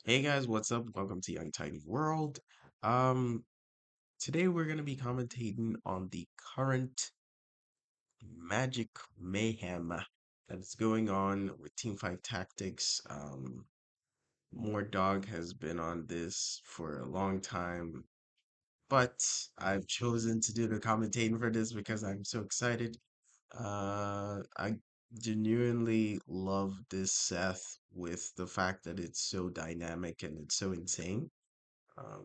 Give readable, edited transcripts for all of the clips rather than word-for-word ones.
Hey guys, what's up? Welcome to Yungtytan World. Um, Today we're gonna be commentating on the current magic mayhem that's going on with Teamfight Tactics. More Dog has been on this for a long time, but I've chosen to do the commentating for this because I'm so excited. I genuinely love this Seth with the fact that it's so dynamic and it's so insane.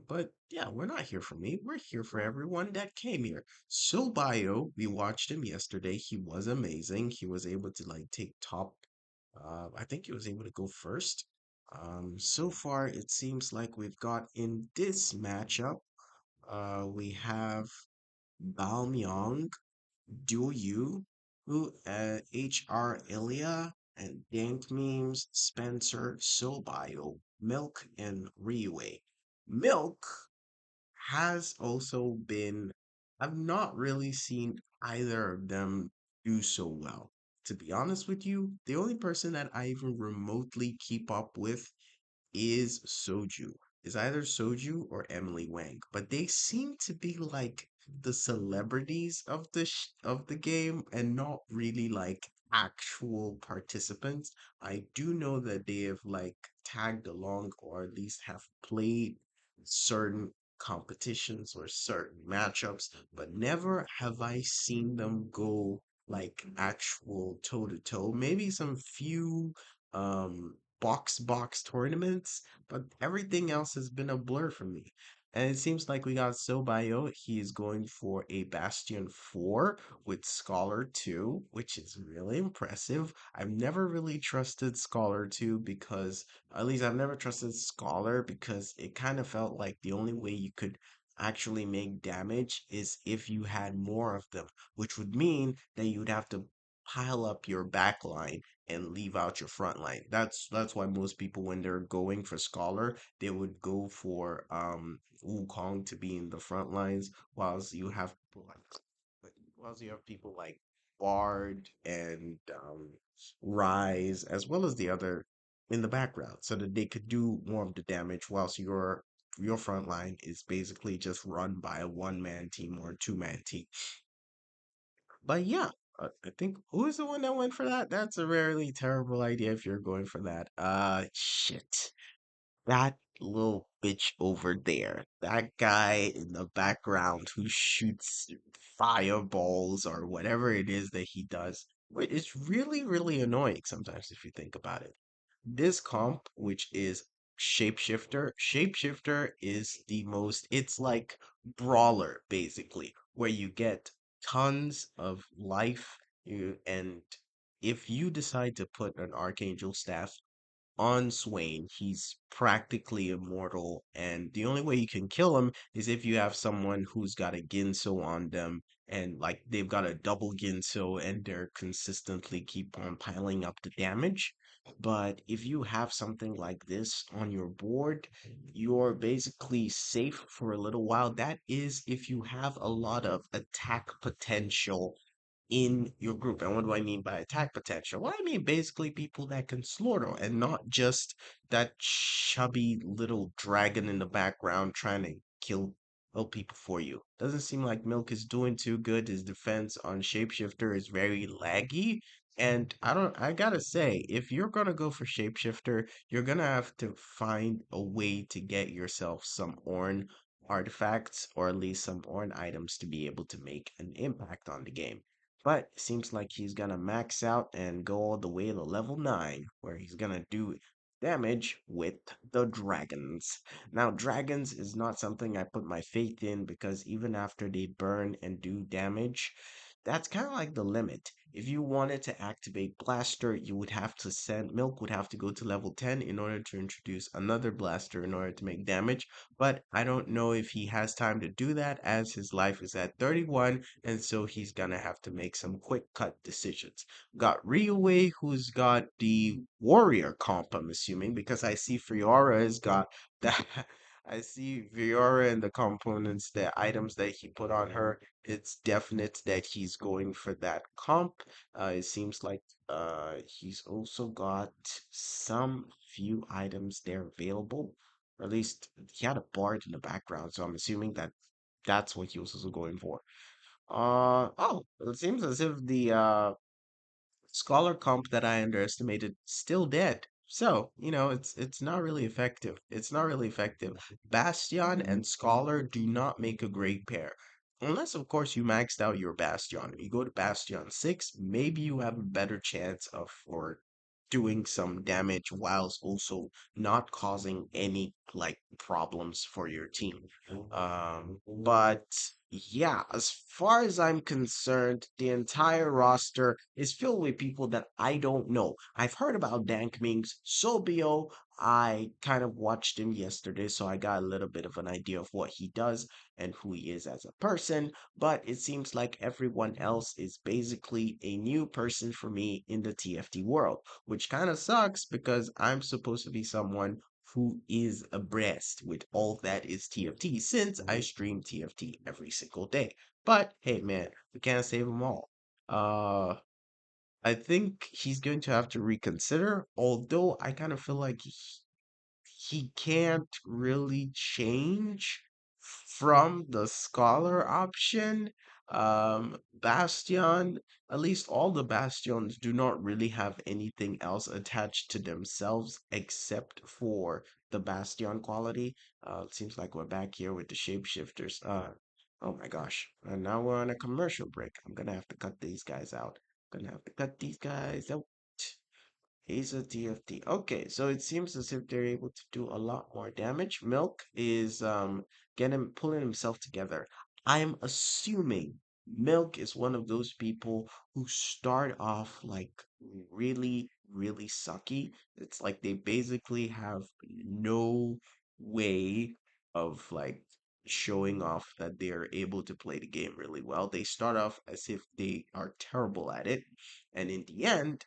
But yeah, we're not here for me. We're here for everyone that came here. So Bio, we watched him yesterday. He was amazing. He was able to like take top. I think he was able to go first. So far it seems like we've got in this matchup. We have Baomyang, Du Yu, HR Ilya, and Dank Memes, Spencer, Sobio, Milk, and Riue. Milk has also been, I've not really seen either of them do so well. To be honest with you, the only person that I even remotely keep up with is Soju. Is either Soju or Emily Wang, but they seem to be like the celebrities of the game and not really like actual participants. I do know that they have like tagged along or at least have played certain competitions or certain matchups, but never have I seen them go like actual toe to toe. Maybe some few box tournaments, but everything else has been a blur for me. And it seems like we got Sobio. He is going for a Bastion 4 with Scholar 2, which is really impressive. I've never really trusted Scholar 2 because, at least I've never trusted Scholar because it kind of felt like the only way you could actually make damage is if you had more of them, which would mean that you'd have to pile up your back line and leave out your front line. That's why most people when they're going for Scholar, they would go for Wukong to be in the front lines, whilst you have people like Bard and Rise, as well as the other in the background, so that they could do more of the damage, whilst your front line is basically just run by a one-man team or a two-man team. But yeah, I think who is the one that went for that? That's a really terrible idea if you're going for that. Shit. That little bitch over there. That guy in the background who shoots fireballs or whatever it is that he does. It's really, really annoying sometimes if you think about it. This comp, which is Shapeshifter is the most, it's like Brawler, basically, where you get tons of life, and if you decide to put an Archangel staff on Swain, he's practically immortal, and the only way you can kill him is if you have someone who's got a Ginso on them, and like they've got a double Ginso, and they're consistently keep on piling up the damage. But if you have something like this on your board, you're basically safe for a little while. That is if you have a lot of attack potential in your group. And what do I mean by attack potential? Well, I mean basically people that can slaughter and not just that chubby little dragon in the background trying to kill people for you. Doesn't seem like Milk is doing too good. His defense on Shapeshifter is very laggy. And I gotta say, if you're gonna go for Shapeshifter, you're gonna have to find a way to get yourself some Ornn artifacts or at least some Ornn items to be able to make an impact on the game. But it seems like he's gonna max out and go all the way to level 9, where he's gonna do damage with the dragons. Now, dragons is not something I put my faith in because even after they burn and do damage, that's kind of like the limit. If you wanted to activate Blaster, you would have to send Milk would have to go to level 10 in order to introduce another Blaster in order to make damage. But I don't know if he has time to do that as his life is at 31, and so he's gonna have to make some quick cut decisions. Got Ryuwei, who's got the warrior comp, I'm assuming, because I see Fiora has got that. I see Fiora and the components, the items that he put on her. It's definite that he's going for that comp. It seems like he's also got some few items there available. Or at least he had a bard in the background, so I'm assuming that that's what he was also going for. Oh, it seems as if the Scholar comp that I underestimated still dead. So, it's not really effective. It's not really effective. Bastion and Scholar do not make a great pair. Unless, of course, you maxed out your Bastion. You go to Bastion 6, maybe you have a better chance of for doing some damage whilst also not causing any like problems for your team. But yeah, as far as I'm concerned, the entire roster is filled with people that I don't know. I've heard about Dank Ming's Sobio. I kind of watched him yesterday, so I got a little bit of an idea of what he does and who he is as a person. But it seems like everyone else is basically a new person for me in the TFT world, which kind of sucks because I'm supposed to be someone who is abreast with all that is TFT since I stream TFT every single day. But hey, man, we can't save them all. Uh, I think he's going to have to reconsider, although I kind of feel like he can't really change from the scholar option. Bastion, at least all the bastions do not really have anything else attached to themselves except for the bastion quality. It seems like we're back here with the shapeshifters. Oh my gosh. And now we're on a commercial break. I'm gonna have to cut these guys out. Gonna have to cut these guys out. He's a DFD. Okay, so it seems as if they're able to do a lot more damage. Milk is getting pulling himself together. I'm assuming Milk is one of those people who start off like really, really sucky. It's like they basically have no way of like showing off that they are able to play the game really well. They start off as if they are terrible at it, and in the end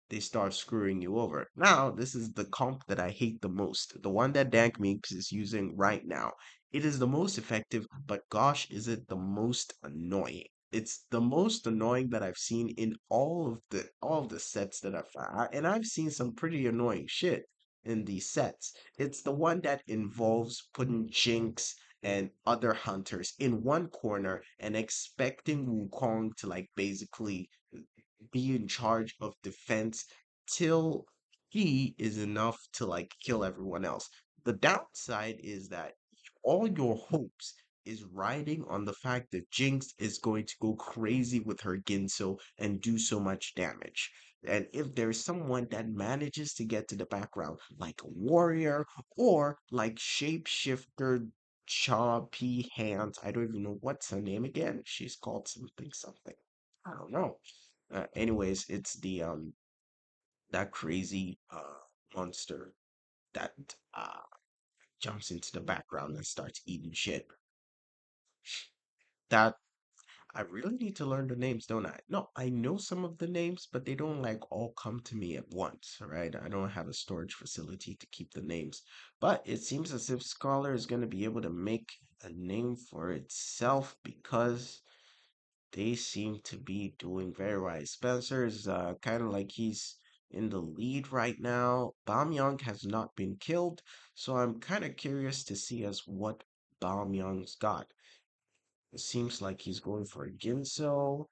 they start screwing you over. Now, this is the comp that I hate the most. The one that Dank Minx is using right now. It is the most effective, but gosh, is it the most annoying. It's the most annoying that I've seen in all of the sets that and I've seen some pretty annoying shit in these sets. It's the one that involves putting Jinx and other hunters in one corner and expecting Wukong to like basically be in charge of defense till he is enough to like kill everyone else. The downside is that all your hopes is riding on the fact that Jinx is going to go crazy with her Ginso and do so much damage. And if there's someone that manages to get to the background, like a warrior or like shapeshifter choppy hands, I don't even know what's her name again. She's called something something. I don't know. Anyways, it's the that crazy monster that jumps into the background and starts eating shit. That I really need to learn the names, don't I? No, I know some of the names, but they don't like all come to me at once, right? I don't have a storage facility to keep the names. But it seems as if Scholar is going to be able to make a name for itself because they seem to be doing very right. Spencer's kind of like he's in the lead right now. Bamyang has not been killed, so I'm kind of curious to see as what Bamyang's got. It seems like he's going for a Ginso,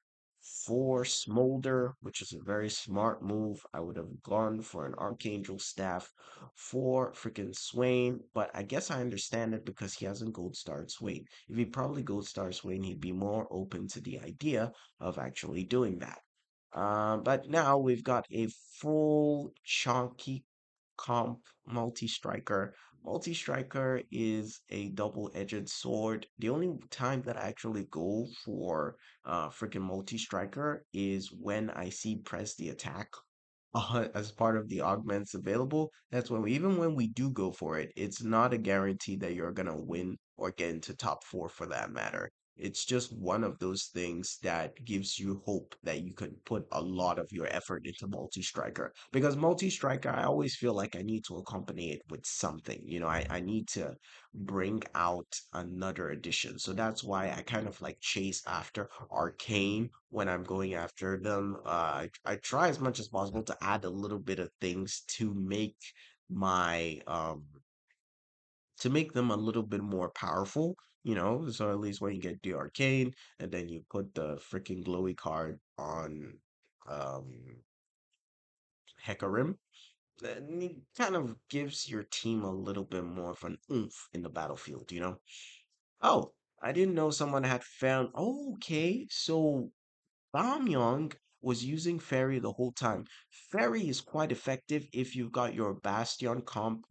for Smolder, which is a very smart move. I would have gone for an Archangel Staff for freaking Swain, but I guess I understand it because he hasn't Gold Starred Swain. If he probably Gold Star Swain, he'd be more open to the idea of actually doing that. But now we've got a full chunky comp multi-striker. Multi-striker is a double-edged sword. The only time that I actually go for freaking multi-striker is when I see press the attack as part of the augments available. That's when even when we do go for it, it's not a guarantee that you're gonna win or get into top four for that matter. It's just one of those things that gives you hope that you can put a lot of your effort into multi-striker. Because multi-striker, I always feel like I need to accompany it with something. I need to bring out another edition. So that's why I kind of like chase after Arcane when I'm going after them. I try as much as possible to add a little bit of things to make my to make them a little bit more powerful, so at least when you get the arcane and then you put the freaking glowy card on um Hecarim, then it kind of gives your team a little bit more of an oomph in the battlefield. Oh, I didn't know someone had found. Oh, okay, so Bamyong was using Fairy the whole time. Fairy is quite effective if you've got your Bastion comp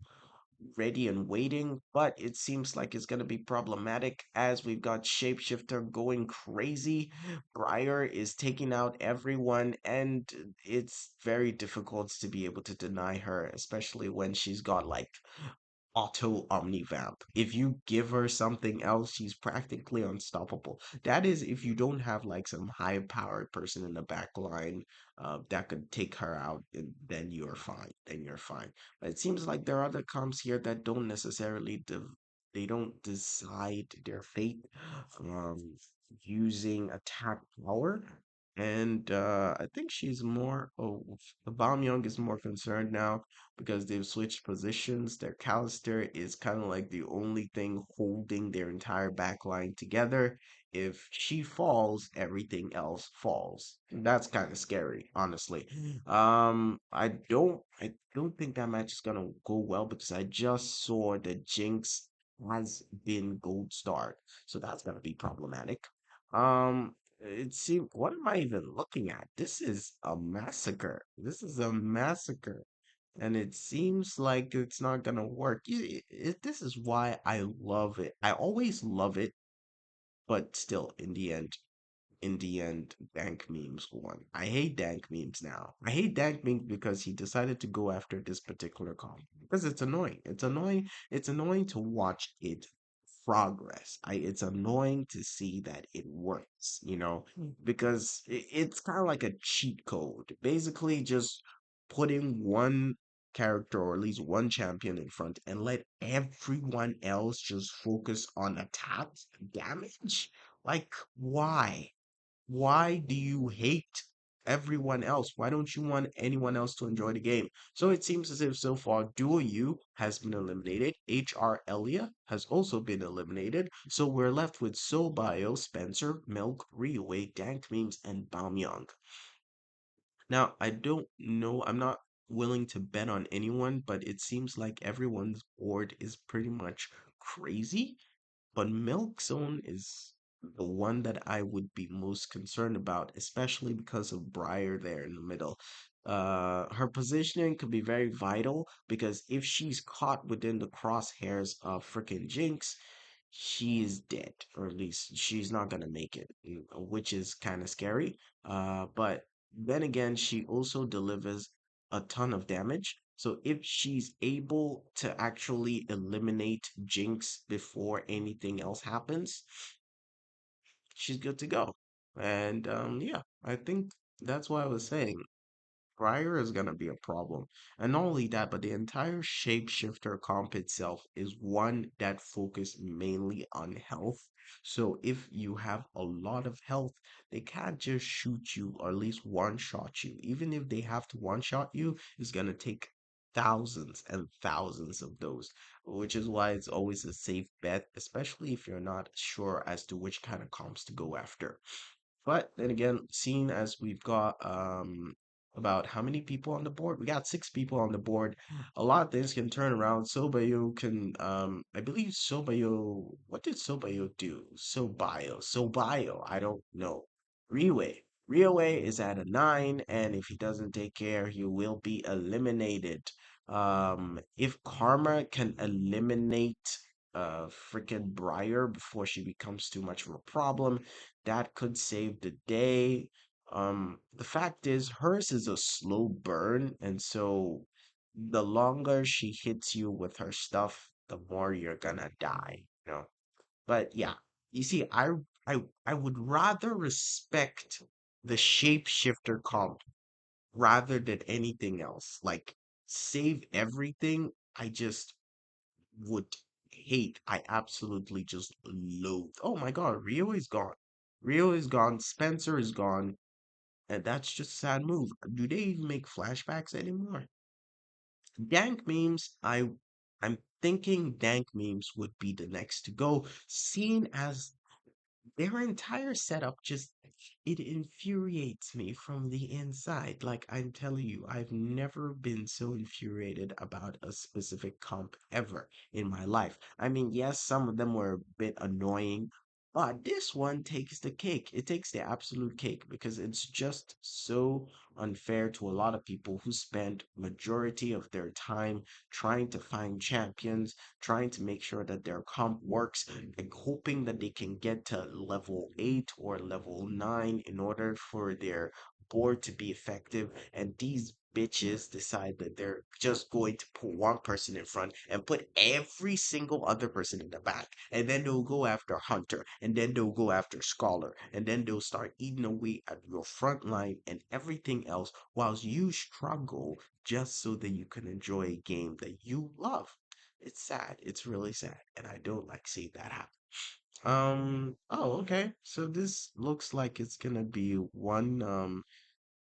ready and waiting, but it seems like it's going to be problematic as we've got Shapeshifter going crazy. Briar is taking out everyone, and it's very difficult to be able to deny her, especially when she's got like auto omnivamp. If you give her something else, she's practically unstoppable. That is, if you don't have like some high powered person in the back line that could take her out, then you're fine. Then you're fine. But it seems like there are other comps here that don't necessarily they don't decide their fate um, using attack power. And I think she's more. Oh, the Bomb Young is more concerned now because they've switched positions. Their Callister is kind of like the only thing holding their entire backline together. If she falls, everything else falls. That's kind of scary, honestly. I don't think that match is gonna go well because I just saw that Jinx has been gold starred, so that's gonna be problematic. It seems, what am I even looking at? This is a massacre. This is a massacre, and it seems like it's not gonna work. This is why I love it. I always love it, but still, in the end, dank memes won. I hate dank memes now. I hate dank memes because he decided to go after this particular comp because it's annoying. It's annoying. It's annoying to watch it progress. It's annoying to see that it works, because it's kind of like a cheat code. Basically, just putting one character or at least one champion in front and let everyone else just focus on attacks damage. Like, why? Why do you hate everyone else? Why don't you want anyone else to enjoy the game? So it seems as if so far Duo U has been eliminated. HR Elia has also been eliminated. So we're left with Soul Bio, Spencer, Milk, Ryuwei, Dank Memes, and Baumyang. Now, I don't know, I'm not willing to bet on anyone, but it seems like everyone's board is pretty much crazy. But Milk Zone is the one that I would be most concerned about, especially because of Briar there in the middle. Her positioning could be very vital because if she's caught within the crosshairs of frickin' Jinx, she is dead, or at least she's not gonna make it, which is kind of scary. But then again, she also delivers a ton of damage. So if she's able to actually eliminate Jinx before anything else happens, she's good to go. And yeah, I think that's why I was saying Briar is going to be a problem. And not only that, but the entire shapeshifter comp itself is one that focuses mainly on health. So if you have a lot of health, they can't just shoot you or at least one shot you. Even if they have to one shot you, it's going to take thousands and thousands of those, which is why it's always a safe bet, especially if you're not sure as to which kind of comps to go after. But then again, seeing as we've got about how many people on the board? We got 6 people on the board. A lot of things can turn around. Sobayo can I believe Sobayo, what did Sobayo do? Sobayo, I don't know. Riwe. Riwe is at a 9, and if he doesn't take care, he will be eliminated. If Karma can eliminate freaking Briar before she becomes too much of a problem, that could save the day. The fact is, hers is a slow burn, and so the longer she hits you with her stuff, the more you're gonna die. But yeah, you see, I would rather respect the shapeshifter comp rather than anything else. Like, save everything. I just would hate. I absolutely just loathe. Oh my God, Rio is gone. Rio is gone. Spencer is gone. And that's just a sad move. Do they even make flashbacks anymore? Dank memes, I'm thinking dank memes would be the next to go, seen as their entire setup just it infuriates me from the inside. Like I'm telling you, I've never been so infuriated about a specific comp ever in my life. I mean, yes, some of them were a bit annoying, but this one takes the cake. It takes the absolute cake because it's just so unfair to a lot of people who spend majority of their time trying to find champions, trying to make sure that their comp works, like hoping that they can get to level 8 or level 9 in order for their board to be effective. And these bitches decide that they're just going to put one person in front and put every single other person in the back. And then they'll go after Hunter, and then they'll go after Scholar, and then they'll start eating away at your front line and everything else whilst you struggle just so that you can enjoy a game that you love. It's sad. It's really sad, and I don't like seeing that happen. Oh, okay. So this looks like it's gonna be one.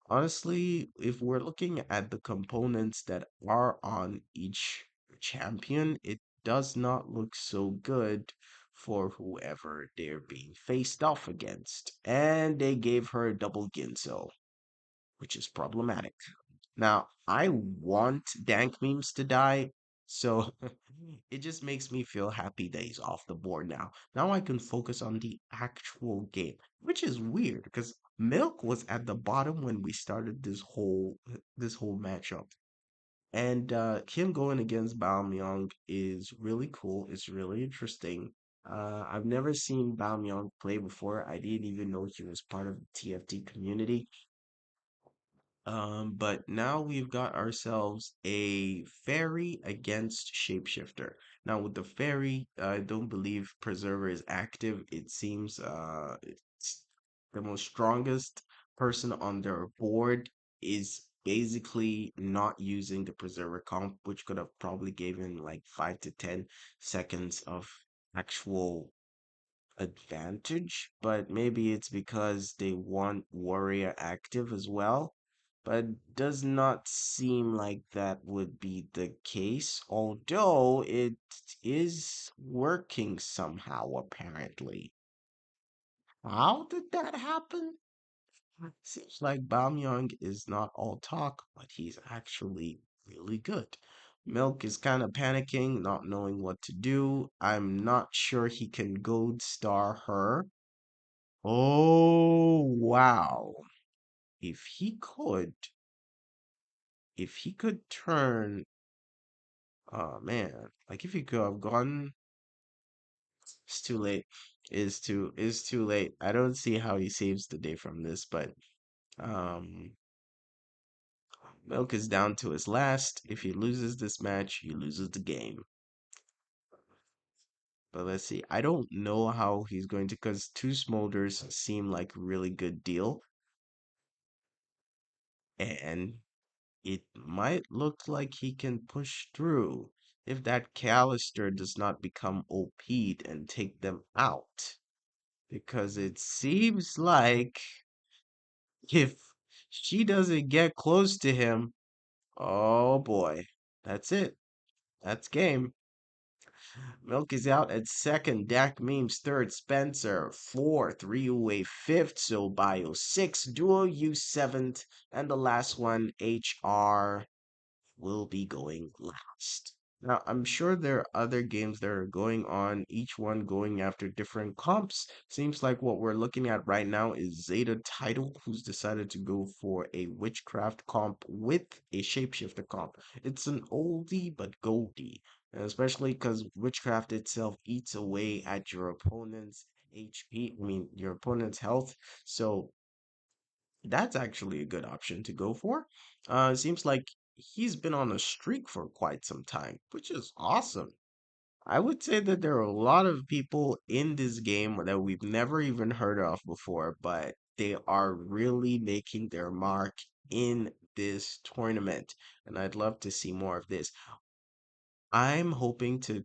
Honestly, if we're looking at the components that are on each champion, it does not look so good for whoever they're being faced off against. And they gave her double Ginso, which is problematic. Now, I want dank memes to die, so it just makes me feel happy that he's off the board now. Now I can focus on the actual game, which is weird because Milk was at the bottom when we started this whole matchup. And him going against Baomyang is really cool. It's really interesting. I've never seen Baomyang play before. I didn't even know he was part of the TFT community. But now we've got ourselves a fairy against shapeshifter. Now with the fairy, I don't believe preserver is active. It seems it's the most strongest person on their board is basically not using the preserver comp, which could have probably given like 5 to 10 seconds of actual advantage, but maybe it's because they want warrior active as well. But does not seem like that would be the case, although it is working somehow, apparently. How did that happen? Seems like Bamyang is not all talk, but he's actually really good. Milk is kind of panicking, not knowing what to do. I'm not sure he can gold star her. Oh, wow. If he could, if he could turn, oh man, like if he could have gone, it's too late. Is too late. I don't see how he saves the day from this, but um Milk is down to his last. If he loses this match, he loses the game. But let's see. I don't know how he's going to, because two smolders seem like a really good deal, and it might look like he can push through if that Callister does not become OP'd and take them out. Because it seems like if she doesn't get close to him, oh boy, that's it. That's game. Milk is out at second. Dak Memes third. Spencer fourth. Ryuway fifth. So Bio sixth. Duo U seventh. And the last one, HR, will be going last. Now, I'm sure there are other games that are going on, each one going after different comps. Seems like what we're looking at right now is Zeta Title, who's decided to go for a Witchcraft comp with a Shapeshifter comp. It's an oldie but goldie, especially because Witchcraft itself eats away at your opponent's HP, I mean, your opponent's health. So that's actually a good option to go for. It seems like he's been on a streak for quite some time, which is awesome. I would say that there are a lot of people in this game that we've never even heard of before, but they are really making their mark in this tournament. And I'd love to see more of this. I'm hoping to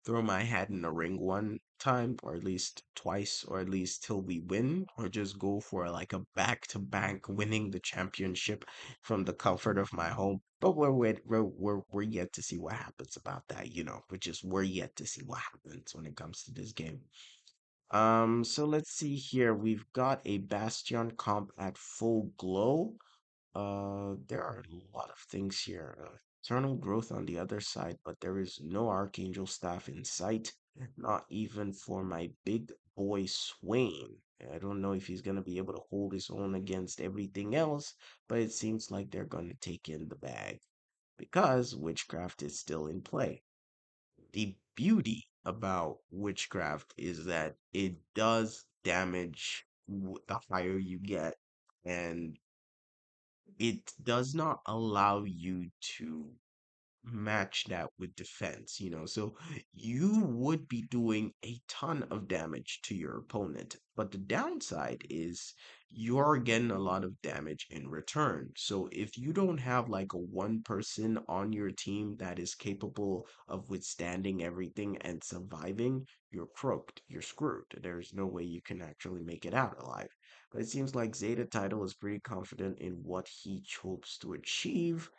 throw my hat in the ring one time, or at least twice, or at least till we win, or just go for like a back-to-back winning the championship from the comfort of my home. But we're yet to see what happens about that, we're yet to see what happens when it comes to this game. So let's see here. We've got a Bastion comp at full glow. There are a lot of things here. Eternal growth on the other side, but there is no Archangel staff in sight, not even for my big boy Swain. I don't know if he's gonna be able to hold his own against everything else, but it seems like they're gonna take in the bag because witchcraft is still in play. The beauty about witchcraft is that it does damage the higher you get, and it does not allow you to match that with defense. So you would be doing a ton of damage to your opponent. But the downside is you're getting a lot of damage in return. So if you don't have like a one person on your team that is capable of withstanding everything and surviving, you're croaked. You're screwed. There's no way you can actually make it out alive. But it seems like Zeta Title is pretty confident in what he hopes to achieve.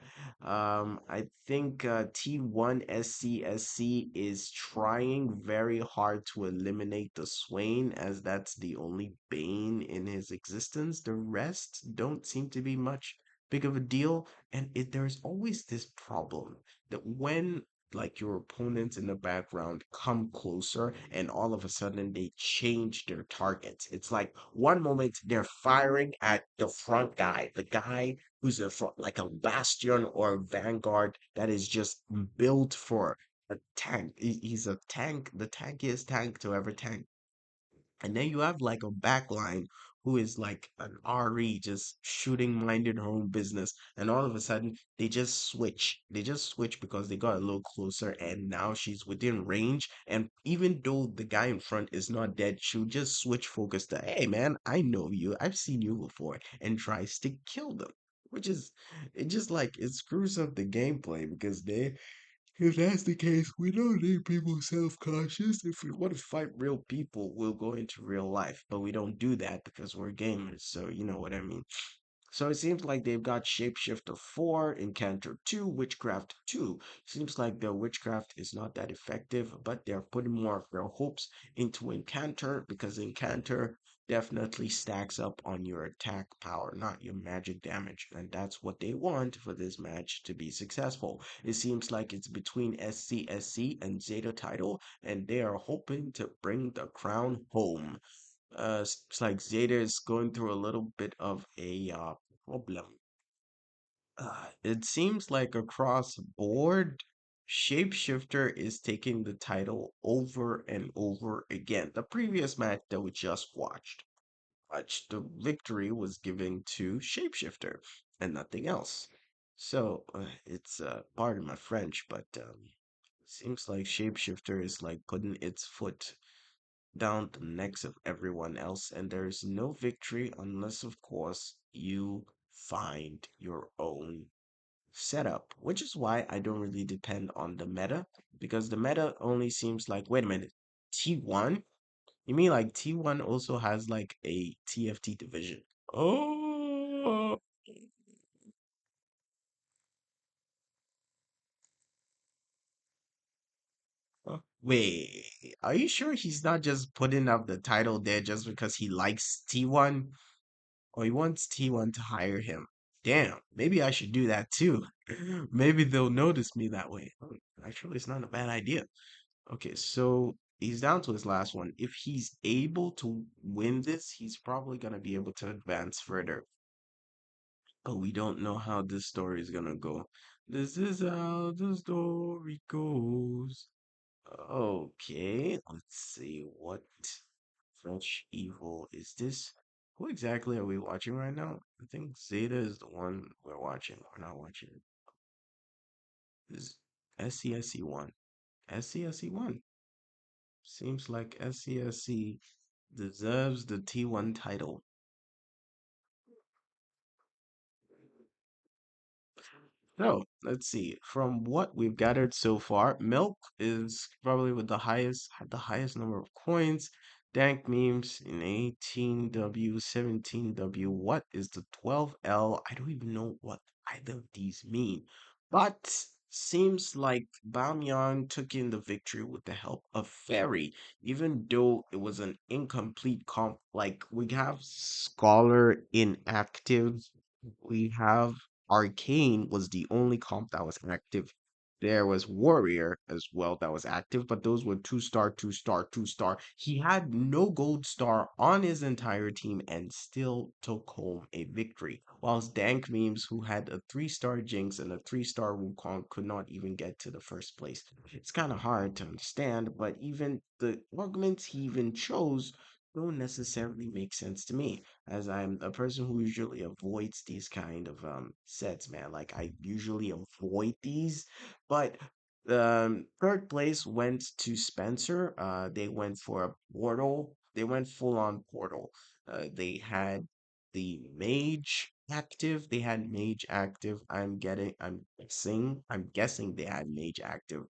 I think T1 SCSC is trying very hard to eliminate the Swain, as that's the only bane in his existence. The rest don't seem to be much big of a deal, and there's always this problem that when like your opponents in the background come closer and all of a sudden they change their targets. It's like one moment they're firing at the front guy, the guy who's like a bastion or a vanguard that is just built for a tank. He's a tank, the tankiest tank to ever tank. And then you have like a backline who is like an RE just shooting minded her own business. And all of a sudden they just switch. They just switch because they got a little closer and now she's within range. And even though the guy in front is not dead, she'll just switch focus to, hey man, I know you. I've seen you before, and tries to kill them. Which is it just like it screws up the gameplay because if that's the case, we don't need people self-conscious. If we want to fight real people, we'll go into real life. But we don't do that because we're gamers, so you know what I mean. So it seems like they've got Shapeshifter 4, Incanter 2, Witchcraft 2. Seems like their Witchcraft is not that effective, but they're putting more of their hopes into Incanter because Incanter definitely stacks up on your attack power, not your magic damage. And that's what they want for this match to be successful. It seems like it's between SCSC and Zeta title, and they are hoping to bring the crown home. It's like Zeta is going through a little bit of a problem. It seems like across board, Shapeshifter is taking the title over and over again. The previous match that we just watched, the victory was given to Shapeshifter and nothing else. So it's pardon my French, but seems like Shapeshifter is like putting its foot down the necks of everyone else, and there's no victory unless, of course, you find your own setup, which is why I don't really depend on the meta, because the meta only seems like, wait a minute, T1? You mean like T1 also has like a TFT division? Oh, wait, are you sure he's not just putting up the title there just because he likes T1? Or he wants T1 to hire him. Damn, maybe I should do that too. Maybe they'll notice me that way. Oh, actually, it's not a bad idea. Okay, so he's down to his last one. If he's able to win this, he's probably going to be able to advance further. But we don't know how this story is going to go. This is how the story goes. Okay, let's see what French Evil is this. Who exactly are we watching right now? I think Zeta is the one we're watching. We're not watching. This is SCSC1. SCSC1. Seems like SCSC deserves the T1 title. So let's see. From what we've gathered so far, Milk is probably with had the highest number of coins. Dank memes in 18W, 17W. What is the 12L? I don't even know what either of these mean. But seems like Bamyan took in the victory with the help of Fairy, even though it was an incomplete comp. Like we have Scholar inactive, we have Arcane was the only comp that was active. There was Warrior as well that was active, but those were 2 star, 2 star, 2 star. He had no gold star on his entire team and still took home a victory. Whilst Dank Memes, who had a 3 star Jinx and a 3 star Wukong, could not even get to the first place. It's kind of hard to understand, but even the arguments he even chose don't necessarily make sense to me, as I'm a person who usually avoids these kind of sets, man. Like I usually avoid these, but third place went to Spencer. They went for a portal. They went full on portal. They had the mage active. They had mage active. I'm guessing they had mage active.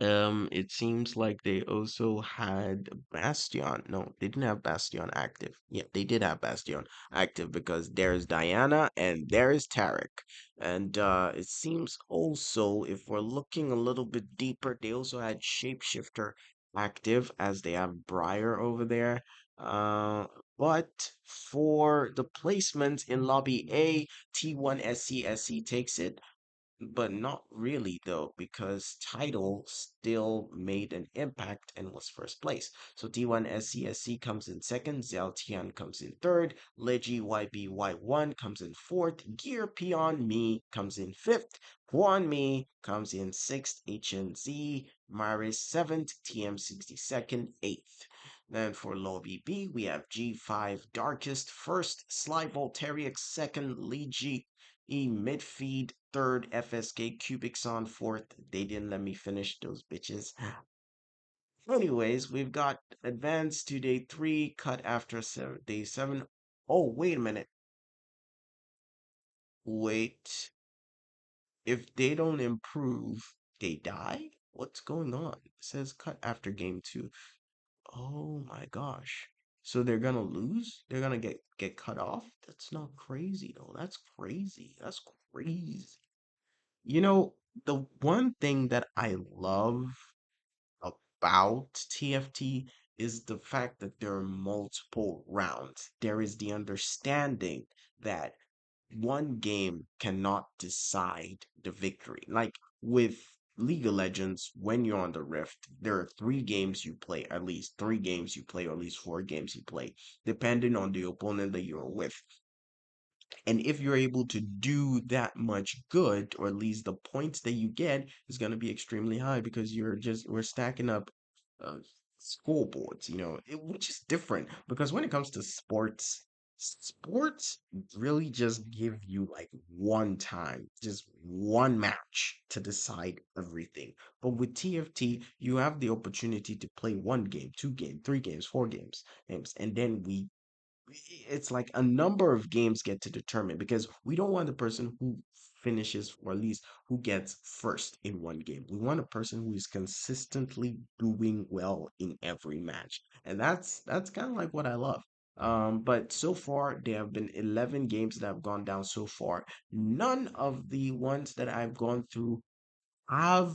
It seems like they also had Bastion. No, they didn't have Bastion active. Yeah, they did have Bastion active because there's Diana and there's Tarek. And it seems also, if we're looking a little bit deeper, they also had Shapeshifter active as they have Briar over there. Uh, but for the placement in lobby A, T1 SC takes it, but not really though, because Title still made an impact and was first place. So D1 SCSC comes in second, Zaltian comes in third, Legi YBY1 comes in fourth, Gear Peon Me comes in fifth, Juan Me comes in sixth, HNZ, Maris seventh, TM62nd, eighth. Then for lobby B, we have G5 Darkest first, Sly Volteric second, Legi midfeed third, FSK Cubics on fourth. They didn't let me finish those bitches. Anyways, we've got advanced to day three, cut after day seven. Oh, wait a minute. Wait. If they don't improve, they die? What's going on? It says cut after game two. Oh my gosh. So they're gonna lose? They're gonna get cut off? That's not crazy though. That's crazy. That's crazy. You know, the one thing that I love about TFT is the fact that there are multiple rounds. There is the understanding that one game cannot decide the victory. Like with League of Legends, when you're on the Rift, there are 3 games you play, at least 3 games you play, or at least 4 games you play, depending on the opponent that you're with. And if you're able to do that much good, or at least the points that you get is going to be extremely high because we're stacking up uh, scoreboards, which is different because when it comes to sports really just give you like one time, just one match to decide everything. But with TFT, you have the opportunity to play 1 game, 2 game, 3 games, 4 games, and then it's like a number of games get to determine because we don't want the person who finishes or at least who gets first in 1 game. We want a person who is consistently doing well in every match. And that's kind of like what I love. But so far there have been 11 games that have gone down so far. None of the ones that I've gone through have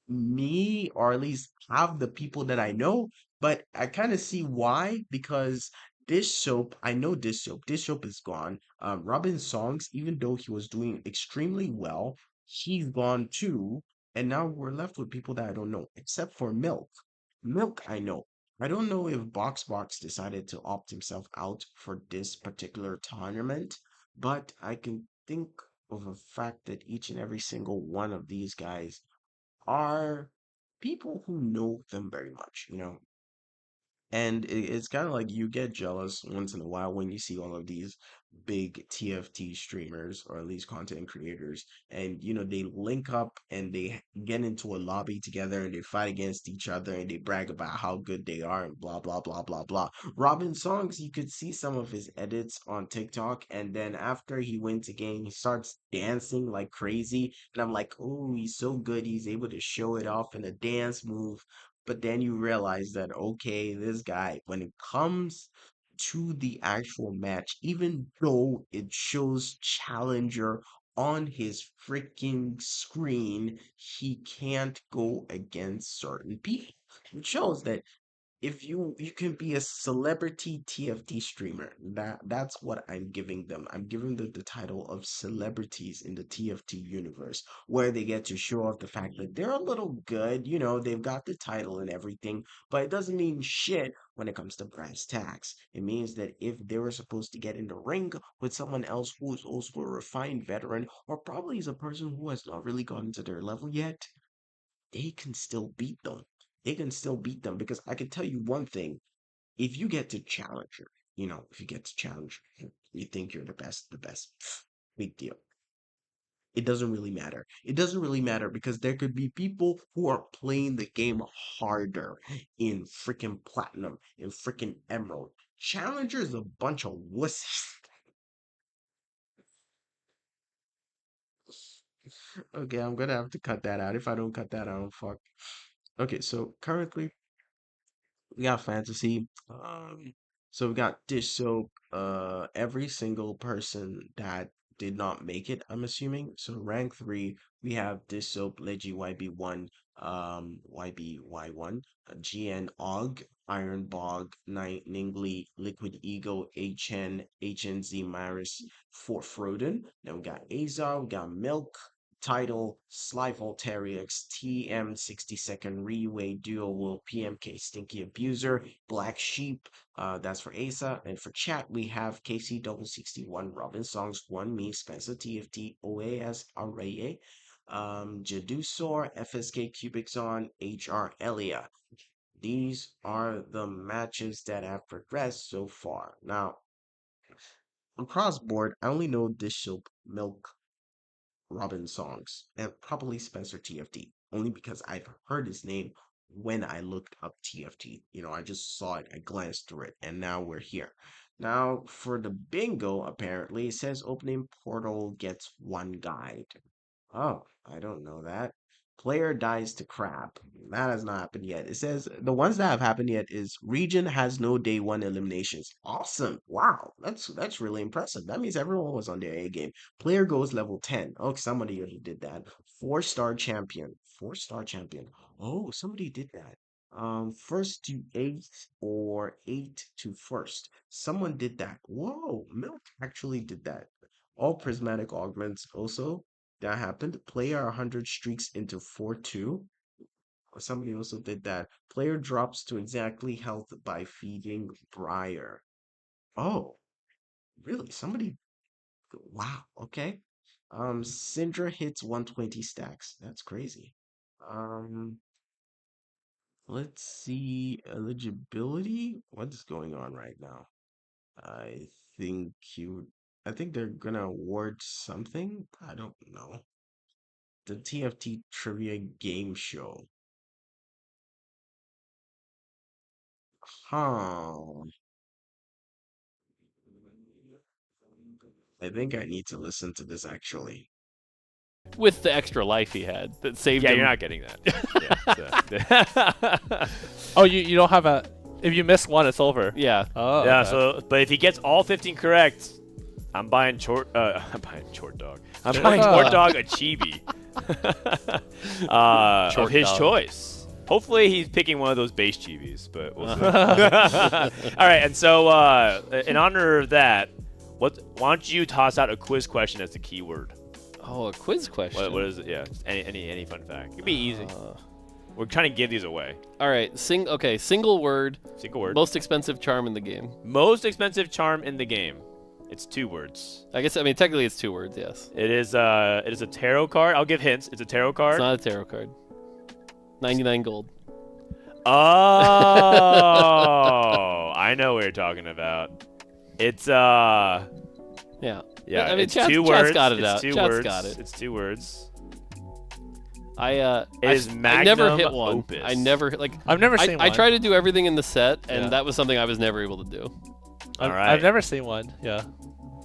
me, or at least have the people that I know, but I kind of see why because I know Dish Soap is gone. Robin Songs, even though he was doing extremely well, he's gone too. And now we're left with people that I don't know, except for Milk. Milk, I know. I don't know if Box decided to opt himself out for this particular tournament, but I can think of a fact that each and every single one of these guys are people who know them very much. And it's kind of like you get jealous once in a while when you see all of these big TFT streamers or at least content creators, and they link up and they get into a lobby together and they fight against each other and they brag about how good they are and blah blah blah blah blah. Robin Songs, you could see some of his edits on TikTok, and then after he wins a game, he starts dancing like crazy, and I'm like, oh, he's so good, he's able to show it off in a dance move. But then you realize that, okay, this guy, when it comes to the actual match, even though it shows challenger on his freaking screen, he can't go against certain people. It shows that if you can be a celebrity TFT streamer. That's what I'm giving them. I'm giving them the title of celebrities in the TFT universe, where they get to show off the fact that they're a little good. They've got the title and everything, but it doesn't mean shit when it comes to brass tacks. It means that if they were supposed to get in the ring with someone else who is also a refined veteran, or probably is a person who has not really gotten to their level yet, they can still beat them. They can still beat them because I can tell you one thing. If you get to challenger, if you get to challenger, you think you're the best, big deal. It doesn't really matter. It doesn't really matter because there could be people who are playing the game harder in freaking platinum, in freaking emerald. Challenger is a bunch of wussies. Okay, I'm gonna have to cut that out. If I don't cut that out, fuck. Okay, so currently we got fantasy. So we got dish soap. Every single person that did not make it, I'm assuming. So rank three, we have dish soap, Legi YB1, YBY1, GN Og, Iron Bog, Ningli, Liquid Ego, HNZ Maris, Fort Froden. Then we got Azar, we got Milk, Title, Sly Volterix, TM 60-second Reway Duo Will PMK Stinky Abuser, Black Sheep, that's for ASA. And for chat, we have KC 61, Robin Songs 1, Me, Spencer TFT, OAS, Array, Jadusor, FSK Cubic Zone, HR Elia. These are the matches that have progressed so far. Now, across board, I only know Dish Soap, Milk, Robin Songs, and probably Spencer TFT, only because I've heard his name when I looked up TFT. I just saw it, I glanced through it, and now we're here. Now, for the bingo, apparently, it says opening portal gets one guide. Oh, I don't know that. Player dies to crap. That has not happened yet. It says the ones that have happened yet is region has no day one eliminations. Awesome. Wow. That's really impressive. That means everyone was on their A game. Player goes level 10. Oh, somebody already did that. Four-star champion. Four-star champion. Oh, somebody did that. First to eighth or eight to first. Someone did that. Whoa, Milk actually did that. All prismatic augments also that happened. Player 100 streaks into 4-2. Or somebody also did that. Player drops to exactly health by feeding Briar. Oh, really? Somebody. Wow. Okay. Syndra hits 120 stacks. That's crazy. Um, let's see eligibility. What is going on right now? I think you. I think they're gonna award something. I don't know. The TFT trivia game show. Huh. I think I need to listen to this actually. With the extra life he had that saved Yeah, him. you're not getting that. Yeah, Oh, you don't have a. If you miss one, it's over. Yeah. Oh. yeah. Okay. So, but if he gets all 15 correct, I'm buying short. I'm buying short dog. I'm Short buying dog. short dog a chibi. Short of his dog. choice. Hopefully, he's picking one of those base chibis, but we'll see. All right, and so in honor of that, why don't you toss out a quiz question as the keyword? Oh, a quiz question. What is it? Yeah, just any fun fact. It could be easy. We're trying to give these away. All right. Single word. Single word. Most expensive charm in the game. Most expensive charm in the game. It's 2 words. I mean, technically it's 2 words, yes. It is a tarot card. I'll give hints. It's a tarot card. It's not a tarot card. 99 gold. Oh, I know what you're talking about. It's Yeah. yeah. I mean, It's Chad's 2 words. got it it's out. 2 Chad's words. got it. It's 2 words. I Is never magnum hit one. opus. I never like. I've never seen I one. tried to do everything in the set, and Yeah. that was something I was never able to do. All right. I've never seen one. Yeah.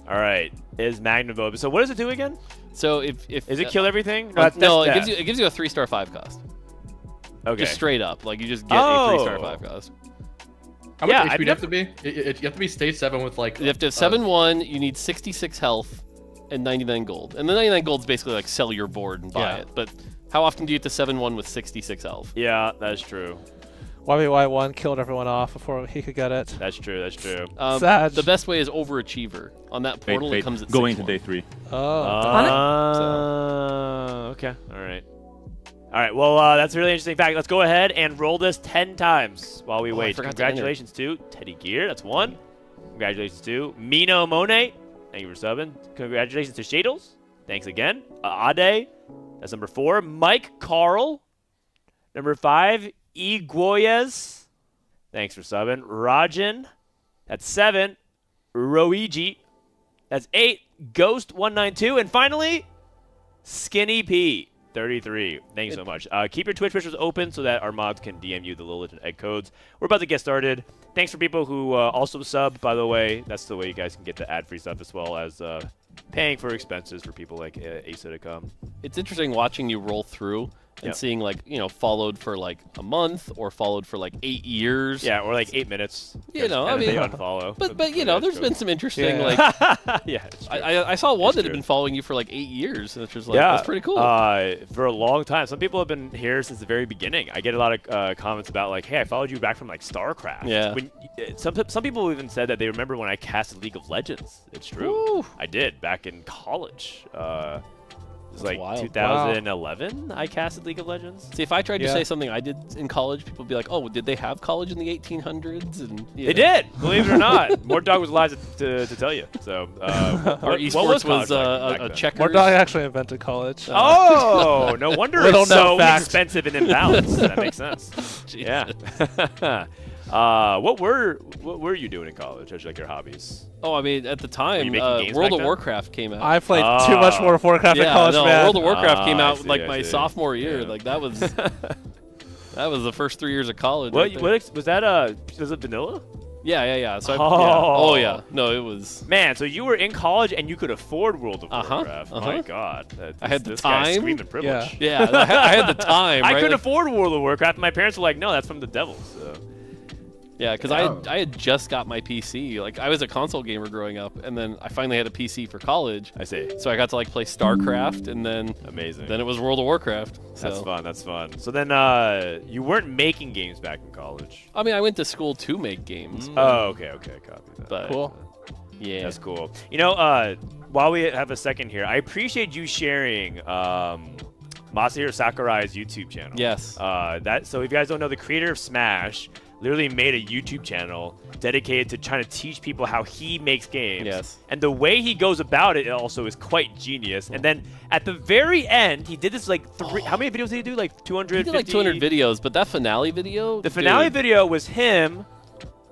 All right. Is magnum opus. So what does it do again? So if Is it kill everything? no, that's it gives you a 3-star 5 cost. Okay. Just straight up, like you just get a 3-star Oh. 5 cost. How much Yeah, HP I've do you have to be? You have to be stage 7 with like. You have to have 7-1. You need 66 health and 99 gold. And the 99 gold is basically like sell your board and buy Yeah. it. But how often do you get to 7-1 with 66 health? Yeah, that's true. YBY1 killed everyone off before he could get it. That's true. That's true. Sad. The best way is overachiever. On that portal, it comes at going 6-1. to day 3. Oh. Okay. All right. All right. Well, that's a really interesting fact. Let's go ahead and roll this 10 times while we Oh, I wait. forgot to enter. Congratulations to Teddy Gear. That's 1. Congratulations to Mino Monet. Thank you for subbing. Congratulations to Shadles. Thanks again. Ade. That's number 4. Mike Carl. Number 5. Iguoyes. Thanks for subbing. Rajan. That's 7. Roigi. That's 8. Ghost192. And finally, Skinny P. 33. Thank you so much. Keep your Twitch pictures open so that our mods can DM you the little legend egg codes. We're about to get started. Thanks for people who also sub, by the way. That's the way you guys can get the ad-free stuff as well as paying for expenses for people like Asa to come. It's interesting watching you roll through and Yep. seeing like, followed for like a month or followed for like 8 years. Yeah, or like 8 minutes. You know, and I then mean, they unfollow. But for the there's ad been code. some interesting Yeah. like Yeah, it's true. I saw one It's that had true. been following you for like 8 years, and it's just like Yeah, that's pretty cool. For a long time. Some people have been here since the very beginning. I get a lot of comments about like, "Hey, I followed you back from like StarCraft." Yeah. Some people even said that they remember when I casted League of Legends. It's true. Woo. I did back in college. It was That's like wild. 2011. I casted League of Legends. See, if I tried to Yeah. say something I did in college, people would be like, "Oh, did they have college in the 1800s?" And you They know. did, believe it or not. Mort Dog was alive to tell you. So Our what esports college was back a then? checkers. More dog actually invented college. Oh, no wonder Little it's so known fact. expensive and imbalanced. That makes sense. Yeah. What were you doing in college as like your hobbies? Oh, I mean, at the Were time, you making games World back of then? Warcraft came out. I played too much World of Warcraft in yeah, college, no, man. World of Warcraft came I out see, like I my see. sophomore year. Yeah. Like that was that was the first 3 years of college. What, right there. was that? Was it vanilla? Yeah. So Oh. yeah. No, it was. Man, so you were in college and you could afford World of Uh-huh, Warcraft. uh-huh. My God, I had the this guy's time. screaming privilege. Yeah. Yeah, I had the time. I right? couldn't Like, afford World of Warcraft. My parents were like, "No, that's from the devil." So. Yeah, because Oh. I had just got my PC. Like I was a console gamer growing up, and then I finally had a PC for college. I see. So I got to like play StarCraft, and then Amazing. it was World of Warcraft. So. That's fun. That's fun. So then, you weren't making games back in college. I mean, I went to school to make games. Oh, okay. Copy that. But Cool. yeah, That's cool. You know, while we have a second here, I appreciate you sharing Masahiro Sakurai's YouTube channel. Yes. So if you guys don't know, the creator of Smash literally made a YouTube channel dedicated to trying to teach people how he makes games. Yes. And the way he goes about it also is quite genius. And then at the very end, he did this like how many videos did he do? Like 250? He did like 200 videos, but that finale video. The finale dude, video was him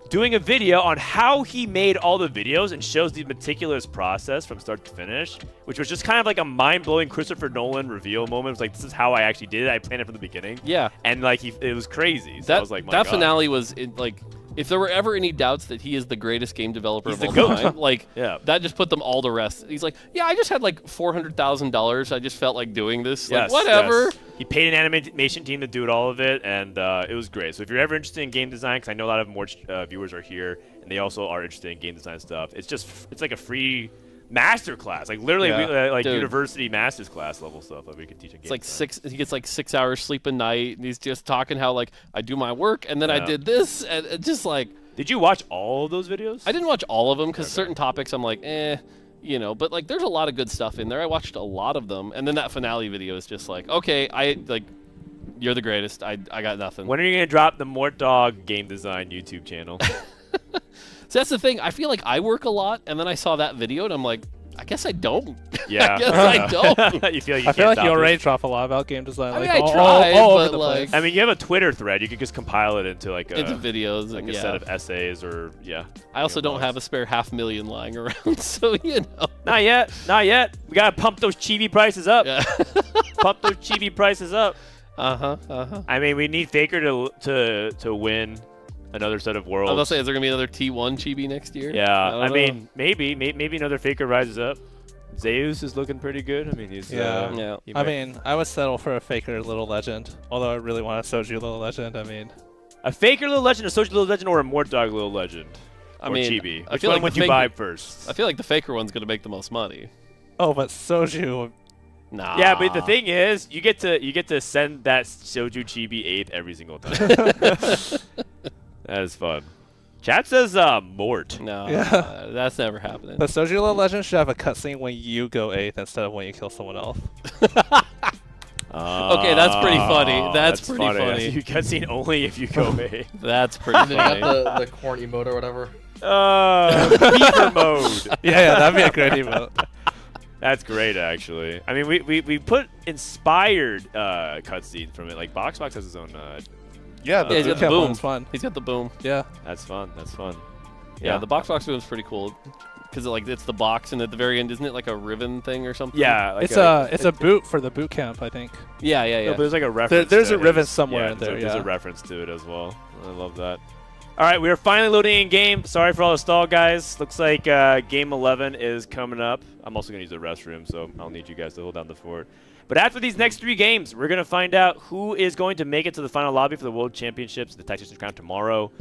doing a video on how he made all the videos and shows the meticulous process from start to finish, which was just kind of like a mind-blowing Christopher Nolan reveal moment. It was like, this is how I actually did it. I planned it from the beginning. Yeah. And like it was crazy. So That I was like, my that God. finale was like. If there were ever any doubts that he is the greatest game developer He's of the all GOAT. time, like Yeah. that just put them all to rest. He's like, yeah, I just had like $400,000. I just felt like doing this. Yes, Like, whatever. yes. He paid an animation team to do all of it, and it was great. So if you're ever interested in game design, because I know a lot of more viewers are here, and they also are interested in game design stuff, it's like a free master class, like literally Yeah. like Dude. university master's class level stuff that we could teach in game It's like design. he gets like 6 hours sleep a night, and he's just talking how like I do my work, and then I Yeah. did this, and it just like Did you watch all of those videos? I didn't watch all of them because certain topics I'm like, but like there's a lot of good stuff in there. I watched a lot of them, and then that finale video is just like, okay, you're the greatest. I got nothing. When are you gonna drop the Mort Dog game design YouTube channel? So that's the thing. I feel like I work a lot, and then I saw that video, and I'm like, I guess I don't. Yeah. I guess I don't. You feel like you I feel can't like you stop already it. drop a lot about game design. I mean, Like I all tried, over but, the like- place. I mean, you have a Twitter thread. You could just compile it into like Into a videos like and a yeah. set of essays or I also don't have a spare $500,000 lying around, so you know. Not yet. Not yet. We gotta pump those chibi prices up. Yeah. Pump those chibi prices up. Uh-huh. I mean, we need Faker to win another set of I worlds. was gonna say, is there gonna be another T1 chibi next year? Yeah, I don't know. mean, maybe another Faker rises up. Zeus is looking pretty good. I mean, he's Yeah. Yeah. he I might- mean, I would settle for a Faker Little Legend. Although I really want a Soju Little Legend. I mean, a Faker little legend, a social little legend, or a Mort-Dog little legend. I or mean, chibi. I Which feel one like would the you buy Faker- first? I feel like the Faker one's gonna make the most money. oh, but Soju. Nah. Yeah, but the thing is, you get to send that Soju Chibi 8th every single time. That is fun. Chat says Mort. No, Yeah. that's never happening. The Soju Little Legend should have a cutscene when you go 8th instead of when you kill someone else. Okay, that's pretty funny. That's pretty funny. You cutscene only if you go 8th. That's pretty And then you funny. got the corn emote or whatever. Beaver mode. Yeah, that'd be a great emote. That's great, actually. I mean, we put inspired cutscenes from it. Like Box has his own. Yeah, Yeah, he's got the boot camp boom. one's fun. He's got the boom. Yeah. That's fun. That's fun. Yeah, the box boom's pretty cool. Because it's the box, and at the very end, isn't it like a ribbon thing or something? Yeah, like It's a boot for the boot camp, I think. Yeah. No, but there's like a reference. there's to a ribbon his- somewhere yeah, in there, There's yeah. a reference to it as well. I love that. All right, we are finally loading in game. Sorry for all the stall, guys. Looks like game 11 is coming up. I'm also gonna use the restroom, so I'll need you guys to hold down the fort. But after these next 3 games, we're gonna find out who is going to make it to the final lobby for the World Championships, the Tactician Crown tomorrow,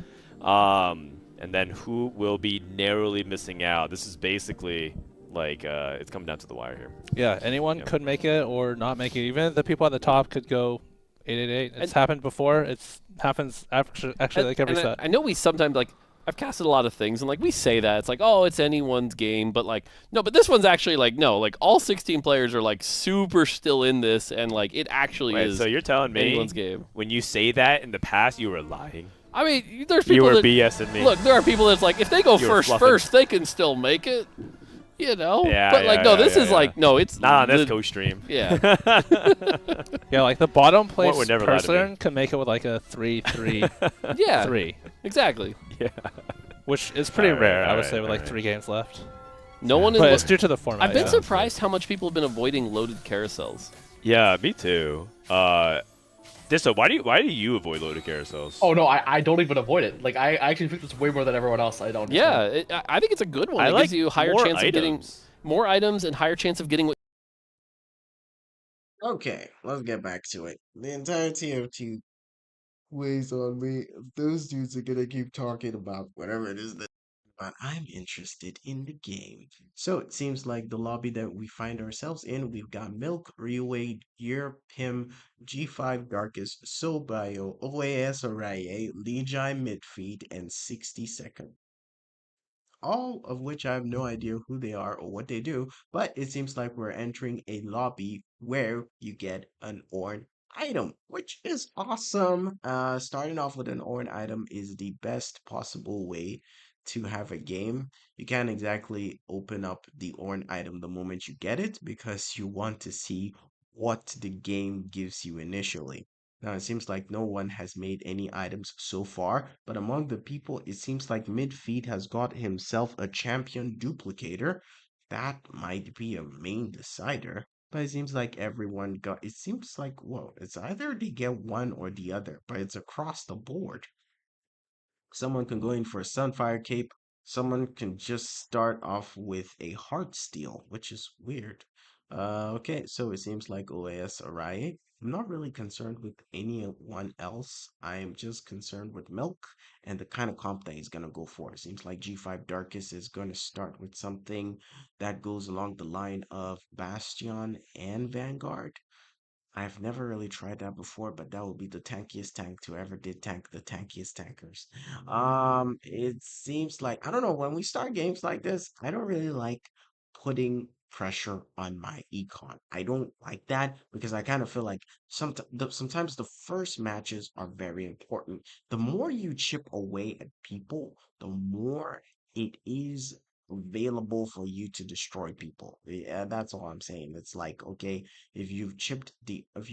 and then who will be narrowly missing out. This is basically like it's coming down to the wire here. Yeah, anyone Yeah. could make it or not make it. Even the people at the top could go 888. It's And- happened before. It happens actually like every And set. I know we sometimes like I've casted a lot of things, and like we say that it's like, oh, it's anyone's game, but like no, but this one's actually like no, like all 16 players are like super still in this, and like it actually Wait, is so you're telling me anyone's game. when you say that in the past, you were lying? I mean, there's You people were that BSing me. look. There are people that's like if they go You were first, fluffing. they can still make it. You know, Yeah, but like yeah, no, yeah, this yeah, is yeah. like no, it's Not on this the- coach stream. Yeah, Yeah, like the bottom place would never lie to me. person can make it with like a 3-3-3, yeah, exactly. Yeah. which is pretty Alright, rare. I would alright, say with like alright. 3 games left. No one is. But it's due to the format. I've been yeah. surprised how much people have been avoiding loaded carousels. Yeah, me too. Disso, why do you avoid loaded carousels? Oh no, I don't even avoid it. Like I actually think this way more than everyone else. I don't. Yeah, I think it's a good one. I It like gives you a higher more chance of getting items. more items and higher chance of getting what. Okay, let's get back to it. The entirety of two weighs on me. Those dudes are gonna keep talking about whatever it is that. But I'm interested in the game. So it seems like the lobby that we find ourselves in, we've got Milk, Ryuei, Gear, Pim, G5 Darkest, Soulbio, OAS Araye, Leegi Midfeed, and 60 Second. All of which I have no idea who they are or what they do, but it seems like we're entering a lobby where you get an Orn item, which is awesome. Starting off with an Orn item is the best possible way to have a game. You can't exactly open up the Orn item the moment you get it because you want to see what the game gives you initially. Now, it seems like no one has made any items so far, but among the people, it seems like Midfeed has got himself a champion duplicator. That might be a main decider, but it seems like everyone got. It seems like, whoa, it's either they get one or the other, but it's across the board. Someone can go in for a Sunfire Cape. Someone can just start off with a Heart Steel, which is weird. Okay, so it seems like OAS Araye. I'm not really concerned with anyone else. I'm just concerned with Milk and the kind of comp that he's going to go for. It seems like G5 Darkest is going to start with something that goes along the line of Bastion and Vanguard. I've never really tried that before, but that would be the tankiest tank to ever did tank the tankiest tankers. It seems like I don't know when we start games like this, I don't really like putting pressure on my econ. I don't like that because I kind of feel like sometimes the first matches are very important. The more you chip away at people, the more it is available for you to destroy people. Yeah, that's all I'm saying. It's like, okay, if you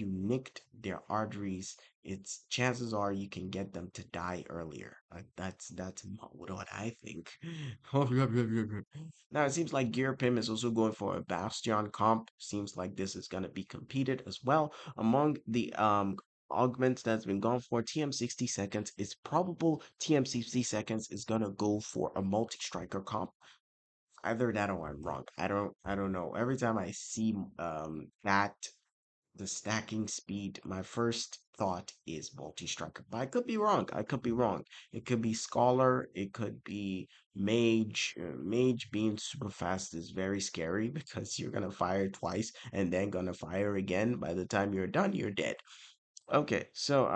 nicked their arteries, it's chances are you can get them to die earlier. What I think. Now it seems like Gear Pim is also going for a Bastion comp. Seems like this is gonna be competed as well among the augments that's been gone for TM 60 seconds. It's probable TM 60 seconds is gonna go for a multi-striker comp. Either that or I'm wrong. I don't know. Every time I see that the stacking speed, my first thought is multi-striker. But I could be wrong. I could be wrong. It could be Scholar, it could be Mage. Mage being super fast is very scary because you're gonna fire twice and then gonna fire again. By the time you're done, you're dead. Okay, so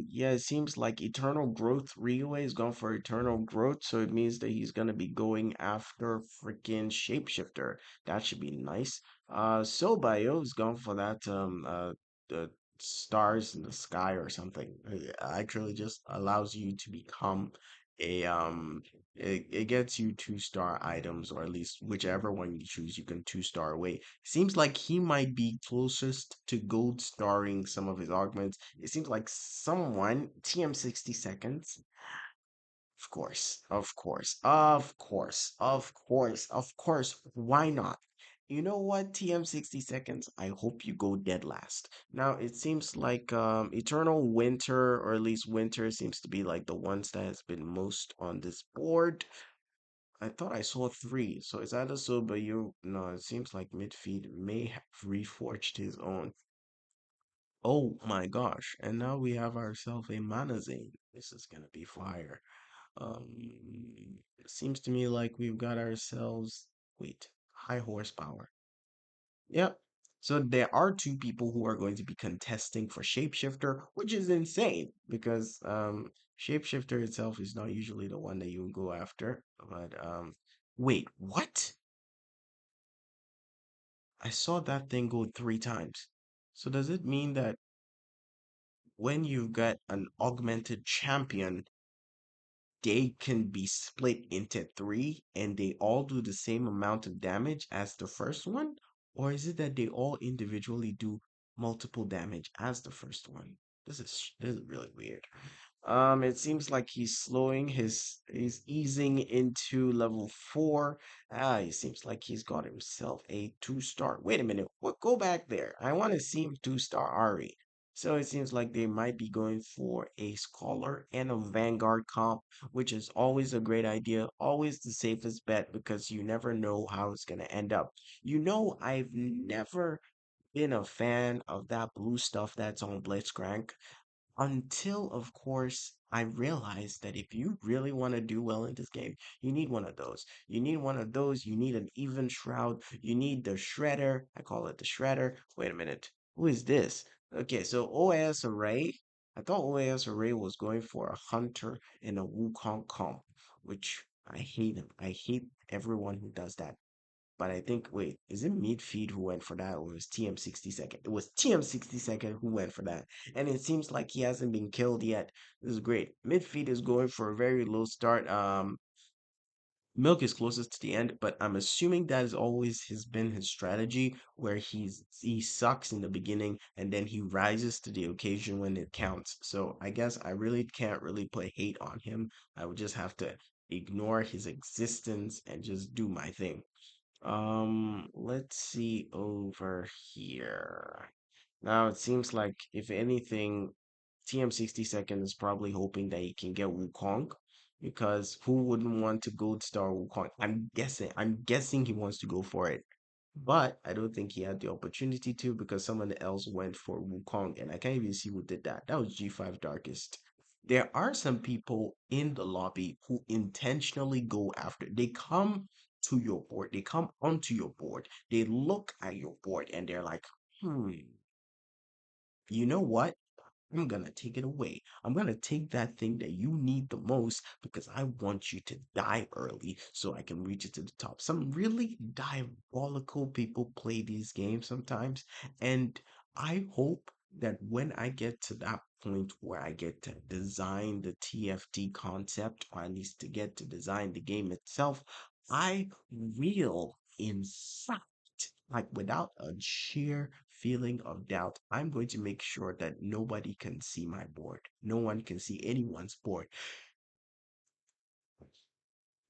yeah, it seems like Eternal Growth Ryue is going for Eternal Growth, so it means that he's gonna be going after freaking Shapeshifter. That should be nice. Sobayo is going for that the stars in the sky or something. It actually just allows you to become a it gets you 2-star items, or at least whichever one you choose, you can 2-star away. Seems like he might be closest to gold starring some of his augments. It seems like someone, TM 60 seconds. Of course, of course, of course, of course, of course. Why not? You know what, TM 60 seconds? I hope you go dead last. Now, it seems like Eternal Winter, or at least Winter, seems to be like the ones that has been most on this board. I thought I saw three, so is that a Soba you? No, it seems like Midfeed may have reforged his own. Oh my gosh, and now we have ourselves a Manazane. This is gonna be fire. It seems to me like we've got ourselves, wait, high horsepower. Yep. So there are two people who are going to be contesting for Shapeshifter, which is insane because Shapeshifter itself is not usually the one that you would go after. But wait, what? I saw that thing go 3 times. So does it mean that when you get an augmented champion, they can be split into three and they all do the same amount of damage as the first one? Or is it that they all individually do multiple damage as the first one? This is really weird. It seems like he's easing into level 4. It seems like he's got himself a 2-star. Wait a minute, what? Go back there. I want to see him 2-star Ari. So it seems like they might be going for a Scholar and a Vanguard comp, which is always a great idea, always the safest bet because you never know how it's gonna end up. I've never been a fan of that blue stuff that's on Blitzcrank until, of course, I realized that if you really want to do well in this game, you need one of those. You need one of those. You need an even shroud. You need the shredder. I call it the shredder. Wait a minute. Who is this? Okay, so OAS Array. I thought OAS Array was going for a hunter and a Wukong comp, which I hate him. I hate everyone who does that. But I think, wait, is it Midfeed who went for that, or was TM 60 second? It was TM 60 second who went for that. And it seems like he hasn't been killed yet. This is great. Midfeed is going for a very low start. Milk is closest to the end, but I'm assuming that has always has been his strategy, where he sucks in the beginning and then he rises to the occasion when it counts. So I guess I really can't really put hate on him. I would just have to ignore his existence and just do my thing. Let's see over here. Now it seems like if anything, TM 60 second is probably hoping that he can get Wukong because who wouldn't want to gold star Wukong? I'm guessing he wants to go for it. But I don't think he had the opportunity to because someone else went for Wukong, and I can't even see who did that. That was G5 Darkest. There are some people in the lobby who intentionally go after. They come to your board, they come onto your board, they look at your board, and they're like, you know what? I'm gonna take it away. I'm gonna take that thing that you need the most because I want you to die early so I can reach it to the top. Some really diabolical people play these games sometimes, and I hope that when I get to that point where I get to design the TFT concept, or at least to get to design the game itself, I will, in fact, like without a sheer feeling of doubt, I'm going to make sure that nobody can see my board. No one can see anyone's board.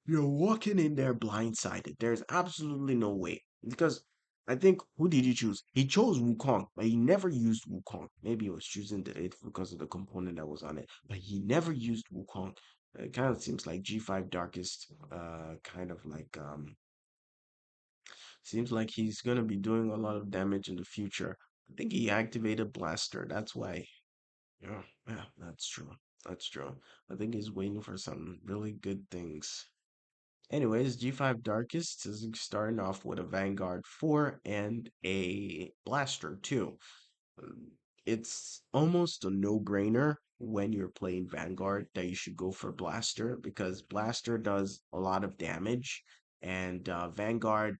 You're walking in there blindsided. There's absolutely no way. Because I think, who did he choose? He chose Wukong, but he never used Wukong. Maybe he was choosing the 8th because of the component that was on it, but he never used Wukong. It kind of seems like G5 Darkest, kind of like, seems like he's gonna be doing a lot of damage in the future. I think he activated Blaster. That's why. Yeah, yeah, that's true. That's true. I think he's waiting for some really good things. Anyways, G5 Darkest is starting off with a Vanguard 4 and a Blaster 2. It's almost a no-brainer when you're playing Vanguard that you should go for Blaster because Blaster does a lot of damage and Vanguard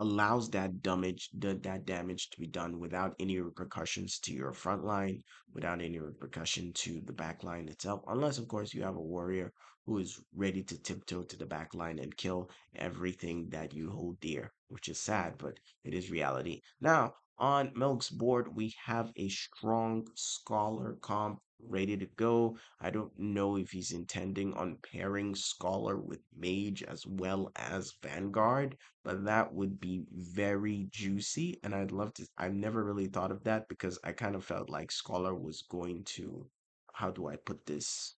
allows that damage to be done without any repercussions to your front line, without any repercussion to the back line itself, unless of course you have a warrior who is ready to tiptoe to the back line and kill everything that you hold dear, which is sad, but it is reality. Now, on Milk's board, we have a strong Scholar comp ready to go. I don't know if he's intending on pairing Scholar with Mage as well as Vanguard, but that would be very juicy. And I'd love to. I've never really thought of that because I kind of felt like Scholar was going to, how do I put this,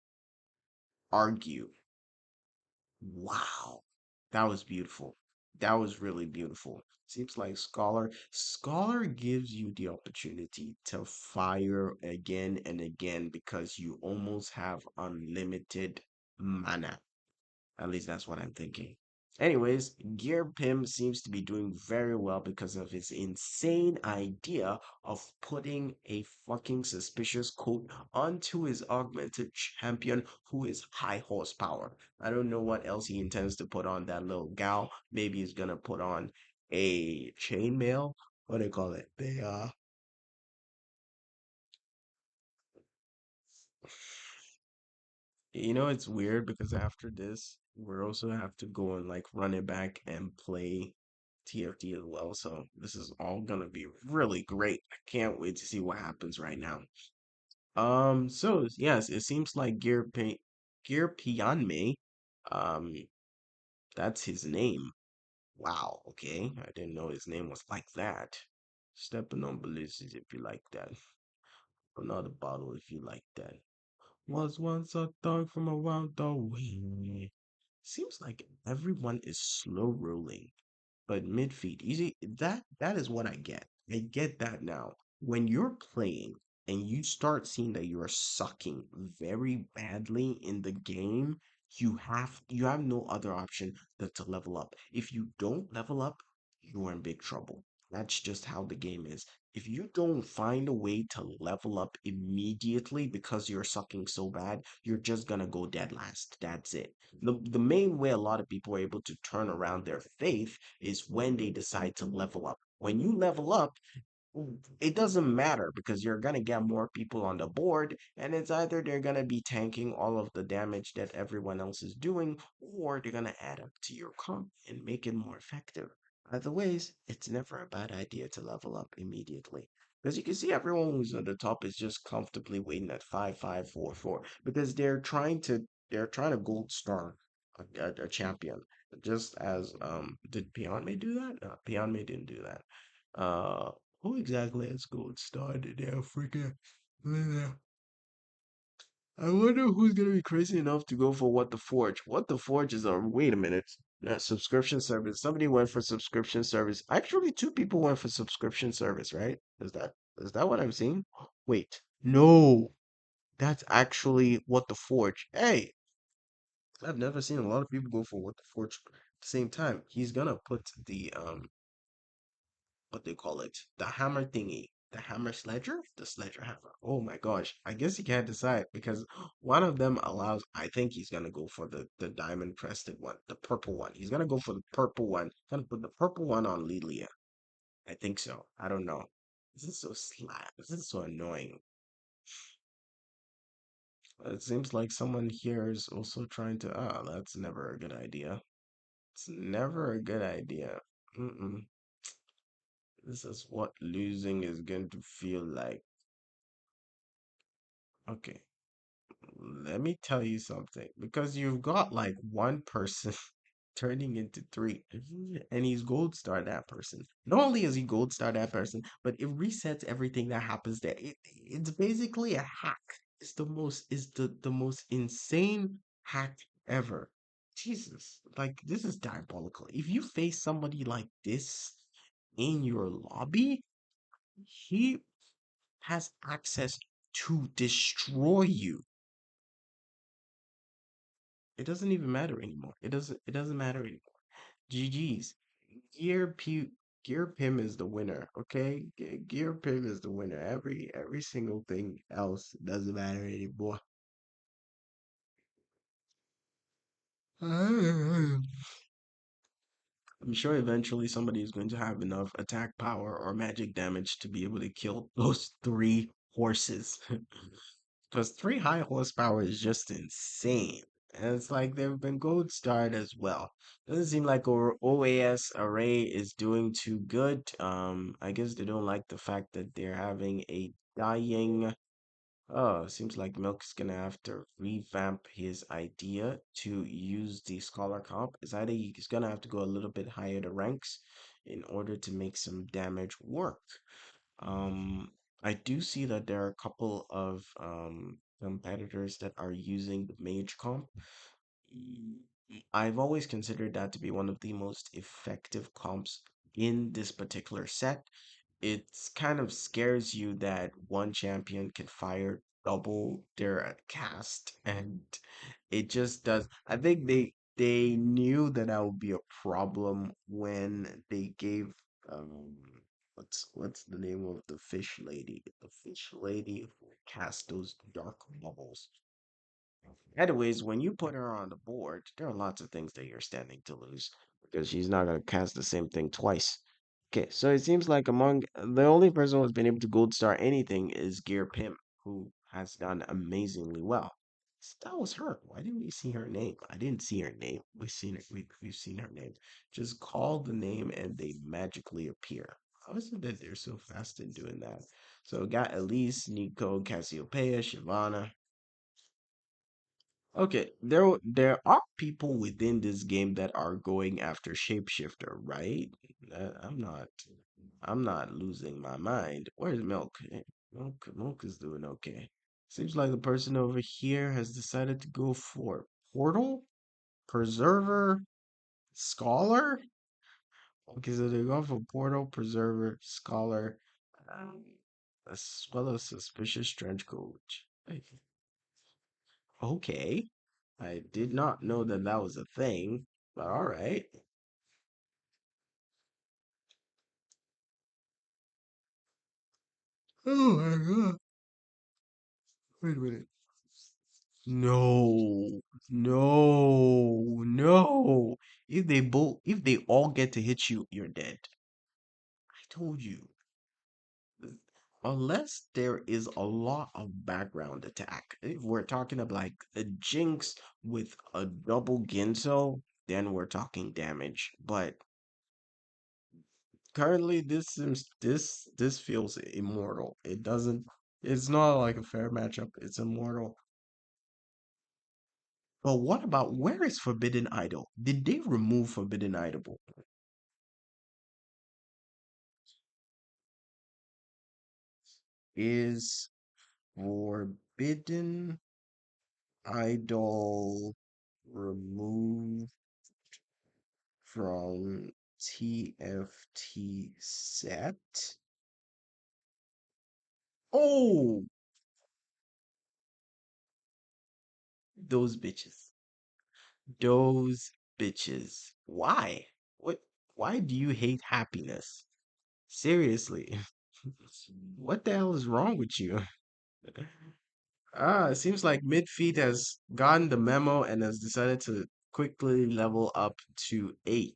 argue. Wow. That was beautiful. That was really beautiful. Seems like Scholar gives you the opportunity to fire again and again because you almost have unlimited mana. At least that's what I'm thinking. Anyways, Gear Pim seems to be doing very well because of his insane idea of putting a fucking suspicious coat onto his augmented champion who is high horsepower. I don't know what else he intends to put on that little gal. Maybe he's gonna put on a chainmail. What do they call it? It's weird because after this, we're also have to go and like run it back and play TFT as well. So this is all gonna be really great. I can't wait to see what happens right now. So yes, it seems like Gear Pianme, um, that's his name. Wow, okay. I didn't know his name was like that. Stepping on ballistic if you like that. Another bottle if you like that. Was once a thug from around the way. Seems like everyone is slow rolling, but mid feet. Easy. That is what I get. I get that now. When you're playing and you start seeing that you're sucking very badly in the game, you have no other option than to level up. If you don't level up, you're in big trouble. That's just how the game is. If you don't find a way to level up immediately because you're sucking so bad, you're just gonna go dead last. That's it. The main way a lot of people are able to turn around their faith is when they decide to level up. When you level up, it doesn't matter because you're gonna get more people on the board, and it's either they're gonna be tanking all of the damage that everyone else is doing, or they're gonna add up to your comp and make it more effective. Either ways, it's never a bad idea to level up immediately. Because you can see everyone who's at the top is just comfortably waiting at 5-5-4-4 because they're trying to gold star a champion. Just as did Pionme do that? Pionme didn't do that. Uh who exactly has gold starred in Africa? I wonder who's gonna be crazy enough to go for What the Forge. What the Forge is a wait a minute. Subscription service. Somebody went for subscription service. Actually, two people went for subscription service, right? Is that what I'm seeing? Wait, no, that's actually What the Forge. Hey, I've never seen a lot of people go for What the Forge at the same time. He's gonna put the what they call it, the hammer thingy, the hammer sledger, the sledger hammer. Oh my gosh, I guess you can't decide because one of them allows. I think he's gonna go for the diamond crested one, the purple one. He's gonna go for the purple one. He's gonna put the purple one on Lilia. I think so. I don't know. This is so slap. This is so annoying. It seems like someone here is also trying to. Ah, that's never a good idea. It's never a good idea. Mm-mm. This is what losing is going to feel like. Okay, let me tell you something. Because you've got like one person turning into three, and he's gold star that person. Not only is he gold star that person, but it resets everything that happens there. It's basically a hack. It's the most insane hack ever. Jesus, like this is diabolical. If you face somebody like this in your lobby, he has access to destroy you. It doesn't even matter anymore. It doesn't matter anymore. GG's. Gear P Gear Pim is the winner, okay? Gear Pim is the winner. Every single thing else doesn't matter anymore. I'm sure eventually somebody is going to have enough attack power or magic damage to be able to kill those three horses. Because three high horsepower is just insane. And it's like they've been gold starred as well. Doesn't seem like OAS Array is doing too good. I guess they don't like the fact that they're having a dying. Oh, seems like Milk's gonna have to revamp his idea to use the scholar comp. Is either he's gonna have to go a little bit higher the ranks in order to make some damage work. Um, I do see that there are a couple of competitors that are using the mage comp. I've always considered that to be one of the most effective comps in this particular set. It's kind of scares you that one champion can fire double their cast, and it just does. I think they knew that that would be a problem when they gave um what's the name of the fish lady? The fish lady who cast those dark bubbles. Anyways, when you put her on the board, there are lots of things that you're standing to lose because she's not going to cast the same thing twice. Okay, so it seems like among the only person who's been able to gold star anything is Gear Pimp, who has done amazingly well. That was her. Why didn't we see her name? I didn't see her name. We've seen her name. Just call the name and they magically appear. How is it that they're so fast in doing that? So we got Elise, Nico, Cassiopeia, Shyvana. Okay, there are people within this game that are going after Shapeshifter, right? I'm not losing my mind. Where's Milk? Milk is doing okay. Seems like the person over here has decided to go for Portal, Preserver, Scholar. Okay, so they're going for Portal, Preserver, Scholar, um, as well as Suspicious Trench Coat. Okay. I did not know that that was a thing, but all right. Oh my god. Wait a minute. No. No. No. If they all get to hit you, you're dead. I told you. Unless there is a lot of background attack. If we're talking about like a Jinx with a double Ginso, then we're talking damage. But currently this feels immortal. It's not like a fair matchup. It's immortal. But what about where is Forbidden Idol? Did they remove Forbidden Idol? Is Forbidden Idol removed from TFT set? Oh, those bitches. Those bitches. Why? What? Why do you hate happiness? Seriously. What the hell is wrong with you? It seems like Midfeet has gotten the memo and has decided to quickly level up to 8.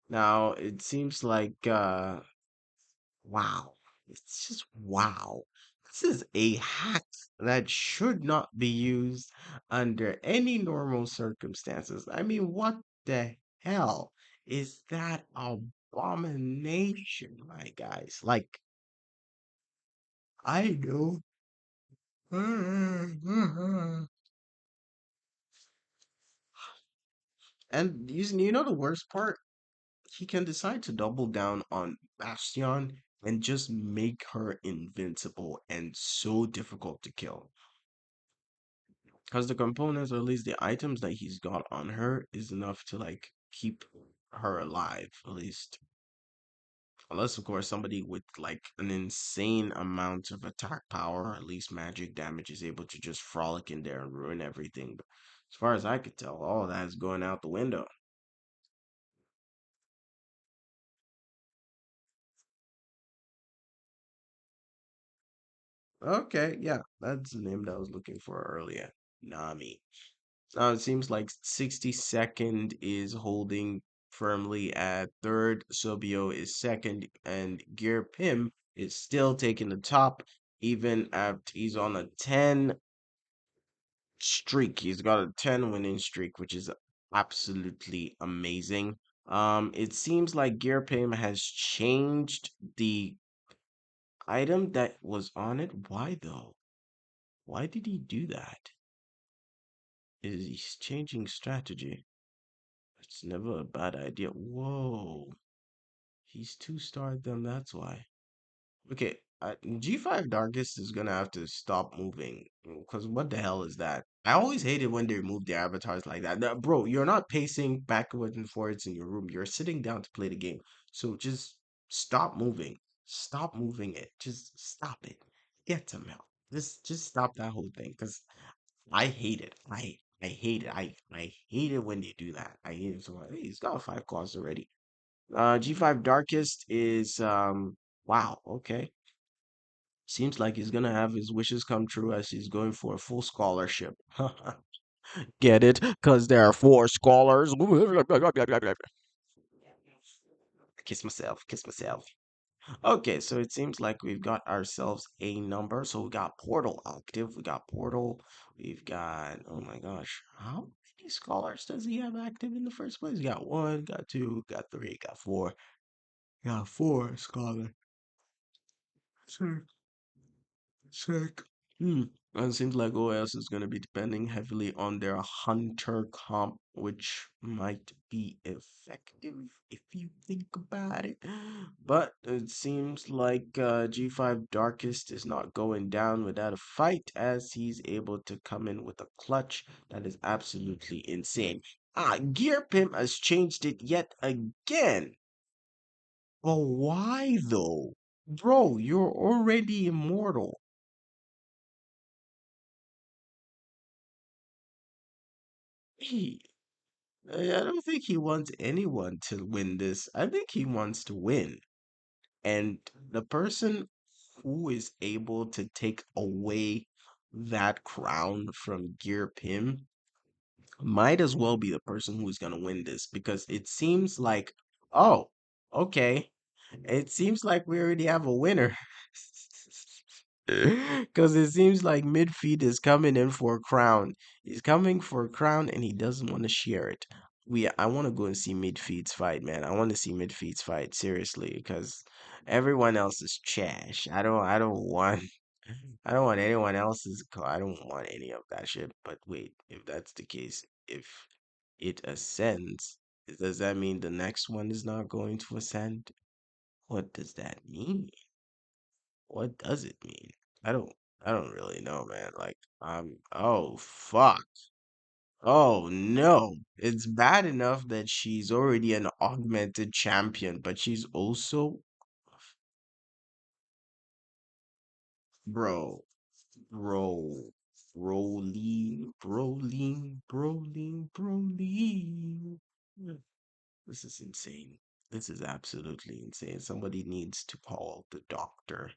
Now, it seems like, wow. It's just wow. This is a hack that should not be used under any normal circumstances. I mean, what the hell is that abomination, my guys? Like, I know. And you know the worst part? He can decide to double down on Bastion and just make her invincible and so difficult to kill. Because the components, or at least the items that he's got on her, is enough to like keep her alive, at least. Unless, of course, somebody with like an insane amount of attack power, or at least magic damage, is able to just frolic in there and ruin everything. But as far as I could tell, all that is going out the window. Okay, yeah, that's the name that I was looking for earlier. Nami. Now it seems like 62nd is holding firmly at third. Sobio is second, and Gear Pim is still taking the top, even after he's on a 10 streak. He's got a 10 winning streak, which is absolutely amazing. It seems like Gear Pim has changed the item that was on it. Why though? Why did he do that? Is he's changing strategy? It's never a bad idea. Whoa, he's two-starred them. That's why. Okay, G5 Darkest is gonna have to stop moving. Because what the hell is that? I always hated when they remove their avatars like that. Now, bro, you're not pacing backwards and forwards in your room. You're sitting down to play the game. So just stop moving. Stop moving it. Just stop it. Get some help. Just stop that whole thing. Because I hate it. I hate it. I hate it when they do that. I hate it so much. Hey, he's got five claws already. G5 Darkest is wow, okay. Seems like he's gonna have his wishes come true as he's going for a full scholarship. Get it? Because there are four scholars. Kiss myself, kiss myself. Okay, so it seems like we've got ourselves a number. So we got Portal active. We got Portal. We've got, oh my gosh, how many scholars does he have active in the first place? Got one, got two, got three, got four. Got four scholar. Sick, sick. And it seems like OS is going to be depending heavily on their hunter comp, which might be effective if you think about it. But it seems like G5 Darkest is not going down without a fight, as he's able to come in with a clutch that is absolutely insane. Gear Pimp has changed it yet again. But why though? Bro, you're already immortal. He I don't think he wants anyone to win this. I think he wants to win. And the person who is able to take away that crown from Gear Pim might as well be the person who's going to win this because it seems like, oh, okay. It seems like we already have a winner. Because it seems like Midfeed is coming in for a crown. He's coming for a crown and he doesn't want to share it. I want to go and see Midfeed's fight, man. I want to see Midfeed's fight seriously because everyone else is trash. I don't want anyone else's I don't want any of that shit. But wait, if that's the case, if it ascends, does that mean the next one is not going to ascend? What does that mean? What does it mean? I don't I don't really know, man. Like oh fuck. Oh no. It's bad enough that she's already an augmented champion, but she's also bro, bro, Broly. This is insane. This is absolutely insane. Somebody needs to call the doctor.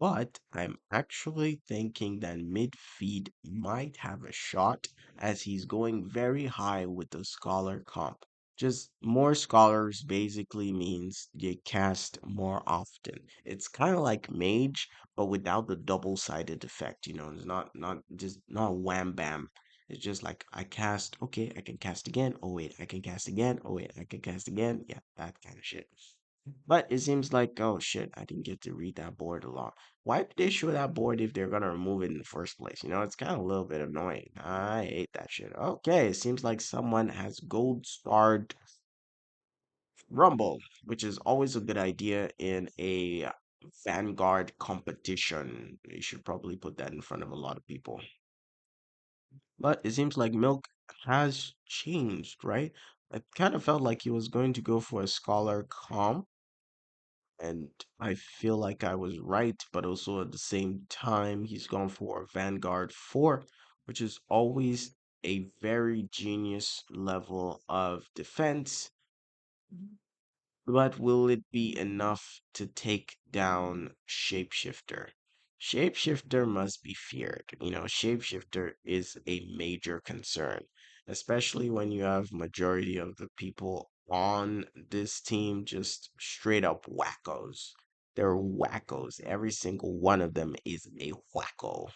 But I'm actually thinking that midfeed might have a shot as he's going very high with the scholar comp. Just more scholars basically means you cast more often. It's kind of like mage, but without the double-sided effect. It's not just not wham bam. It's just like I cast, okay, I can cast again. Oh wait, I can cast again. Oh wait, I can cast again. Yeah, that kind of shit. But it seems like, oh shit, I didn't get to read that board a lot. Why did they show that board if they're gonna remove it in the first place? You know, it's kind of a little bit annoying. I hate that shit. Okay, it seems like someone has gold starred Rumble, which is always a good idea in a Vanguard competition. You should probably put that in front of a lot of people. But it seems like Milk has changed, right? I kind of felt like he was going to go for a Scholar comp, and I feel like I was right, but also at the same time, he's gone for Vanguard 4, which is always a very genius level of defense. But will it be enough to take down Shapeshifter? Shapeshifter must be feared. You know, Shapeshifter is a major concern, especially when you have majority of the people on this team just straight up wackos. They're wackos. Every single one of them is a wacko.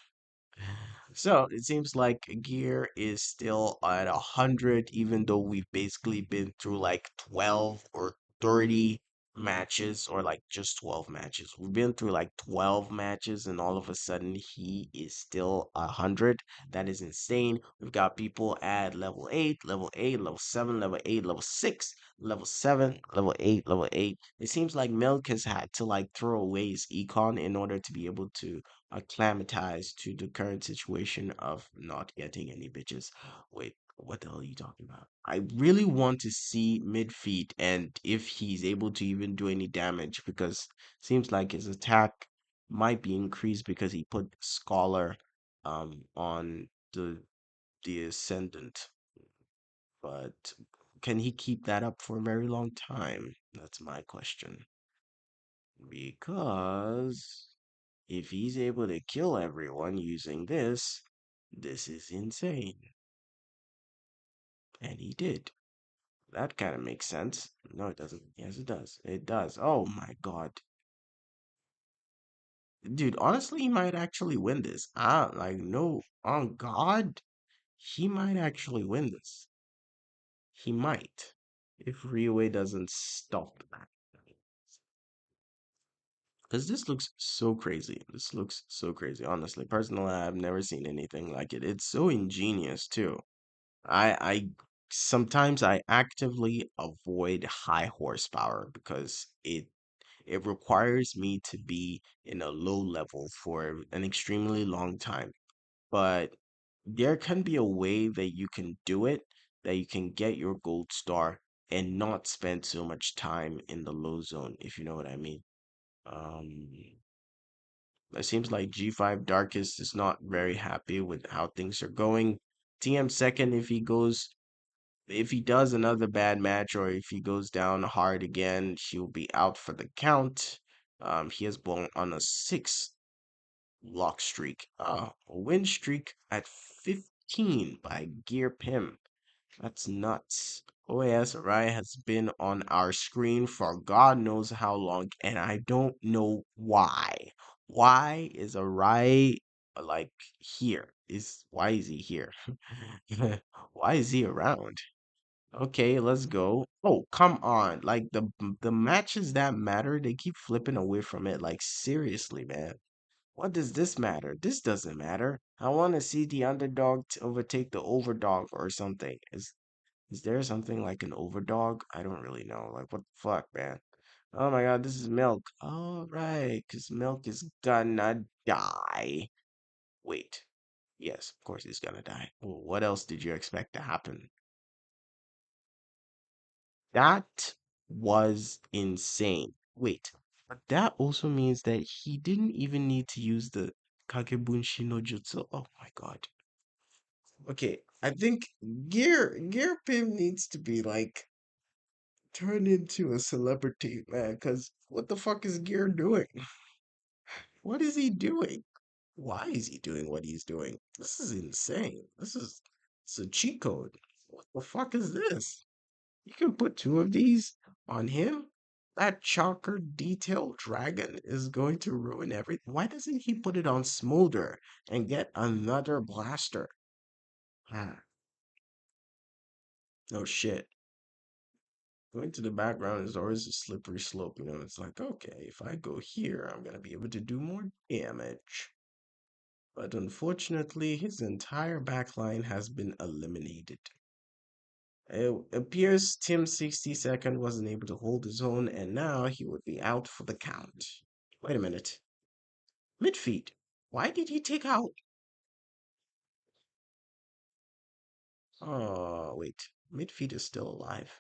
So it seems like gear is still at 100, even though we've basically been through like 12 or 30 matches, or like just 12 matches. We've been through like 12 matches, and all of a sudden he is still 100. That is insane. We've got people at level 8, level 8, level 7, level 8, level 6, level 7, level 8, level 8. It seems like Milk has had to like throw away his econ in order to be able to acclimatized to the current situation of not getting any bitches. Wait, what the hell are you talking about? I really want to see midfeet and if he's able to even do any damage, because seems like his attack might be increased because he put Scholar on the Ascendant. But can he keep that up for a very long time? That's my question. Because if he's able to kill everyone using this is insane. And he did. That kind of makes sense. No, it doesn't. Yes, it does. It does. Oh my god. Dude, honestly, he might actually win this. Like, no, on God, he might actually win this. He might. If Ryue doesn't stop that. Because this looks so crazy. This looks so crazy. Honestly, personally, I've never seen anything like it. It's so ingenious, too. I sometimes I actively avoid high horsepower because it requires me to be in a low level for an extremely long time. But there can be a way that you can do it, that you can get your gold star and not spend so much time in the low zone, if you know what I mean. Um, it seems like G5 Darkest is not very happy with how things are going. TM second if he does another bad match, or if he goes down hard again, he'll be out for the count. He has blown on a 6 lock streak. A win streak at 15 by Gear Pim. That's nuts. OAS Arai has been on our screen for God knows how long, and I don't know why. Why is Arai like here? Why is he here? Why is he around? Okay, let's go. Oh, come on. Like the matches that matter, they keep flipping away from it. Like seriously, man. What does this matter? This doesn't matter. I want to see the underdog overtake the overdog or something. Is there something like an overdog? I don't really know. Like what the fuck, man? Oh my God, this is Milk. All right, because Milk is gonna die. Wait. Yes, of course he's gonna die. Well, what else did you expect to happen? That was insane. Wait, but that also means that he didn't even need to use the Kagebunshi no Jutsu. Oh my God. Okay, I think Gear Pim needs to be like turned into a celebrity, man, because what the fuck is Gear doing? What is he doing? Why is he doing what he's doing? This is insane. It's a cheat code. What the fuck is this? You can put 2 of these on him. That chakra detailed dragon is going to ruin everything. Why doesn't he put it on Smolder and get another blaster? Ah, oh shit. Going to the background is always a slippery slope, you know. It's like, okay, if I go here, I'm gonna be able to do more damage. But unfortunately, his entire backline has been eliminated. It appears Tim 60 Second wasn't able to hold his own, and now he would be out for the count. Wait a minute. Midfeet. Why did he take out? Oh, wait. Midfeet is still alive.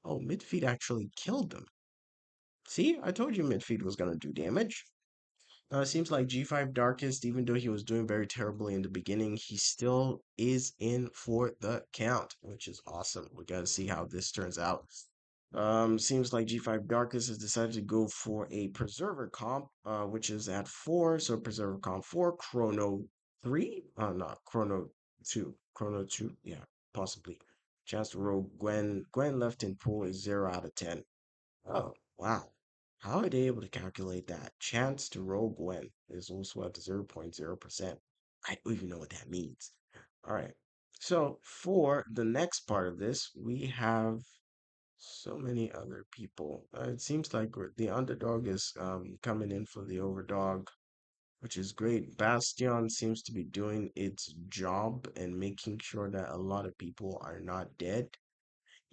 Oh, Midfeet actually killed him. See, I told you Midfeet was gonna do damage. Now it seems like G5 Darkest, even though he was doing very terribly in the beginning, he still is in for the count, which is awesome. We gotta see how this turns out. Seems like G5 Darkest has decided to go for a Preserver comp, which is at 4. So Preserver comp 4, Chrono 3? Not Chrono 2. Chrono 2? Yeah, possibly. Chance to roll Gwen. Gwen left in pool is 0 out of 10. Oh, wow. How are they able to calculate that? Chance to roll Gwen is also at 0.0%. I don't even know what that means. All right. So for the next part of this, we have so many other people. It seems like the underdog is coming in for the overdog, which is great. Bastion seems to be doing its job and making sure that a lot of people are not dead.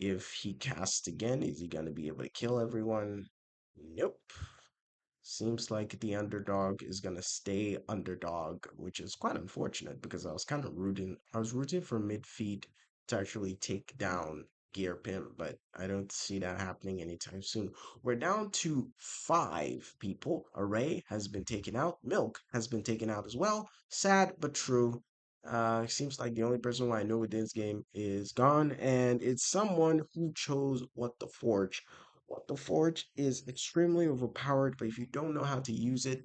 If he casts again, is he going to be able to kill everyone? Nope. Seems like the underdog is gonna stay underdog, which is quite unfortunate because I was rooting for midfeet to actually take down Gear Pimp, but I don't see that happening anytime soon. We're down to 5 people. Array has been taken out. Milk has been taken out as well. Sad but true. Seems like the only person who I know with this game is gone, and it's someone who chose What the Forge. What the Forge is extremely overpowered, but if you don't know how to use it,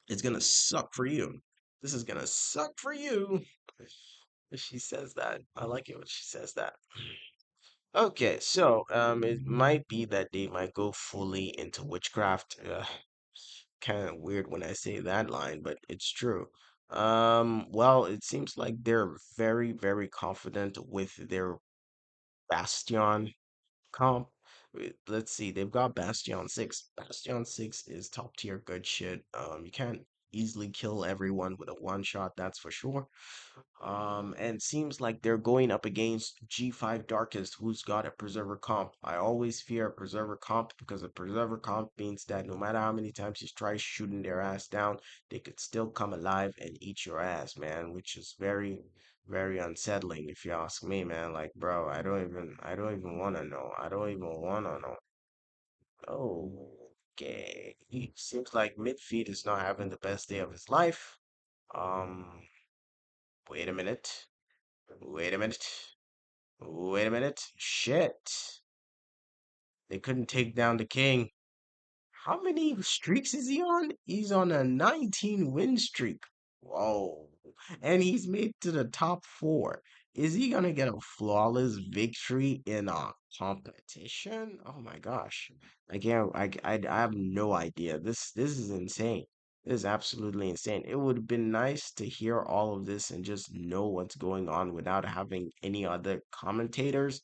it's gonna suck for you. This is gonna suck for you. She says that. I like it when she says that. Okay, so it might be that they might go fully into witchcraft. Kind of weird when I say that line, but it's true. Well, it seems like they're very, very confident with their Bastion comp. Let's see, they've got Bastion 6. Bastion 6 is top tier good shit. You can't easily kill everyone with a one shot, that's for sure. And seems like they're going up against G5 Darkest, who's got a Preserver comp. I always fear a Preserver comp because a Preserver comp means that no matter how many times you try shooting their ass down, they could still come alive and eat your ass, man, which is very, very unsettling if you ask me, man. Like, bro, I don't even want to know. I don't even want to know. Okay. Seems like Midfeet is not having the best day of his life. Um, wait a minute. Wait a minute. Wait a minute. Shit. They couldn't take down the king. How many streaks is he on? He's on a 19 win streak. Whoa. And he's made to the top 4. Is he gonna get a flawless victory in a competition? Oh my gosh. I can't I have no idea. This is insane. This is absolutely insane. It would have been nice to hear all of this and just know what's going on without having any other commentators,